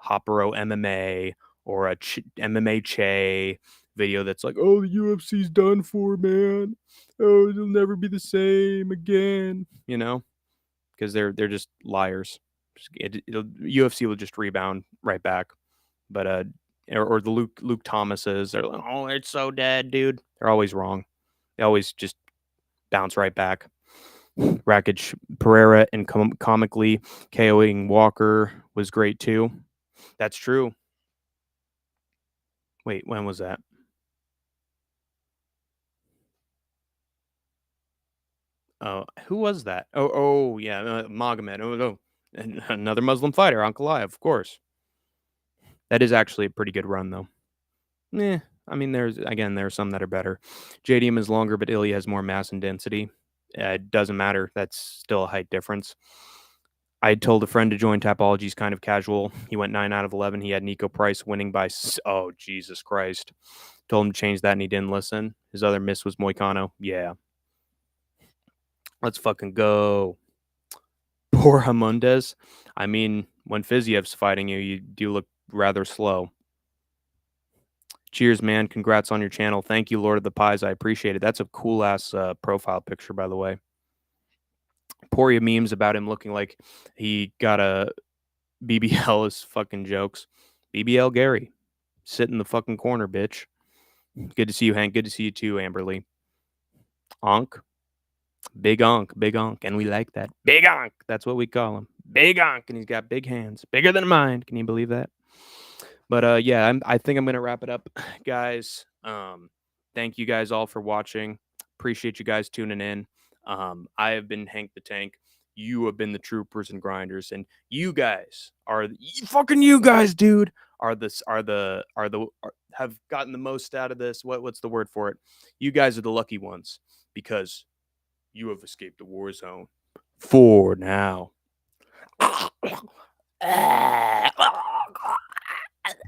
Speaker 1: MMA or a MMA Che video that's like, oh, the UFC's done for, man. Oh, it'll never be the same again. Because they're just liars. UFC will just rebound right back. But or the Luke Thomases, they're like, oh, it's so dead, dude. They're always wrong. They always just bounce right back. Rakic Pereira and comically KOing Walker was great too. That's true. Wait, when was that? Oh, who was that? Oh, yeah, Magomed. Oh, no, another Muslim fighter, Ankalaev, of course. That is actually a pretty good run, though. I mean, there are some that are better. JDM is longer, but Ilya has more mass and density. It doesn't matter. That's still a height difference. I told a friend to join Tapology's kind of casual. He went 9 out of 11. He had Nico Price winning by, oh, Jesus Christ. Told him to change that and he didn't listen. His other miss was Moicano. Yeah. Let's fucking go. Poor Hamundes. I mean, when Fiziev's fighting you, you do look rather slow. Cheers, man. Congrats on your channel. Thank you, Lord of the Pies. I appreciate it. That's a cool ass profile picture, by the way. Poria memes about him looking like he got a BBL is fucking jokes. BBL Gary. Sit in the fucking corner, bitch. Good to see you, Hank. Good to see you too, Amberly. Onk. Big Onk, and we like that. Big Onk, that's what we call him. Big Onk, and he's got big hands, bigger than mine. Can you believe that? But yeah, I think I'm gonna wrap it up, guys. Thank you guys all for watching. Appreciate you guys tuning in. I have been Hank the Tank. You have been the Troopers and Grinders, and you guys are fucking you guys, dude. Have gotten the most out of this. What's the word for it? You guys are the lucky ones because you have escaped the war zone for now.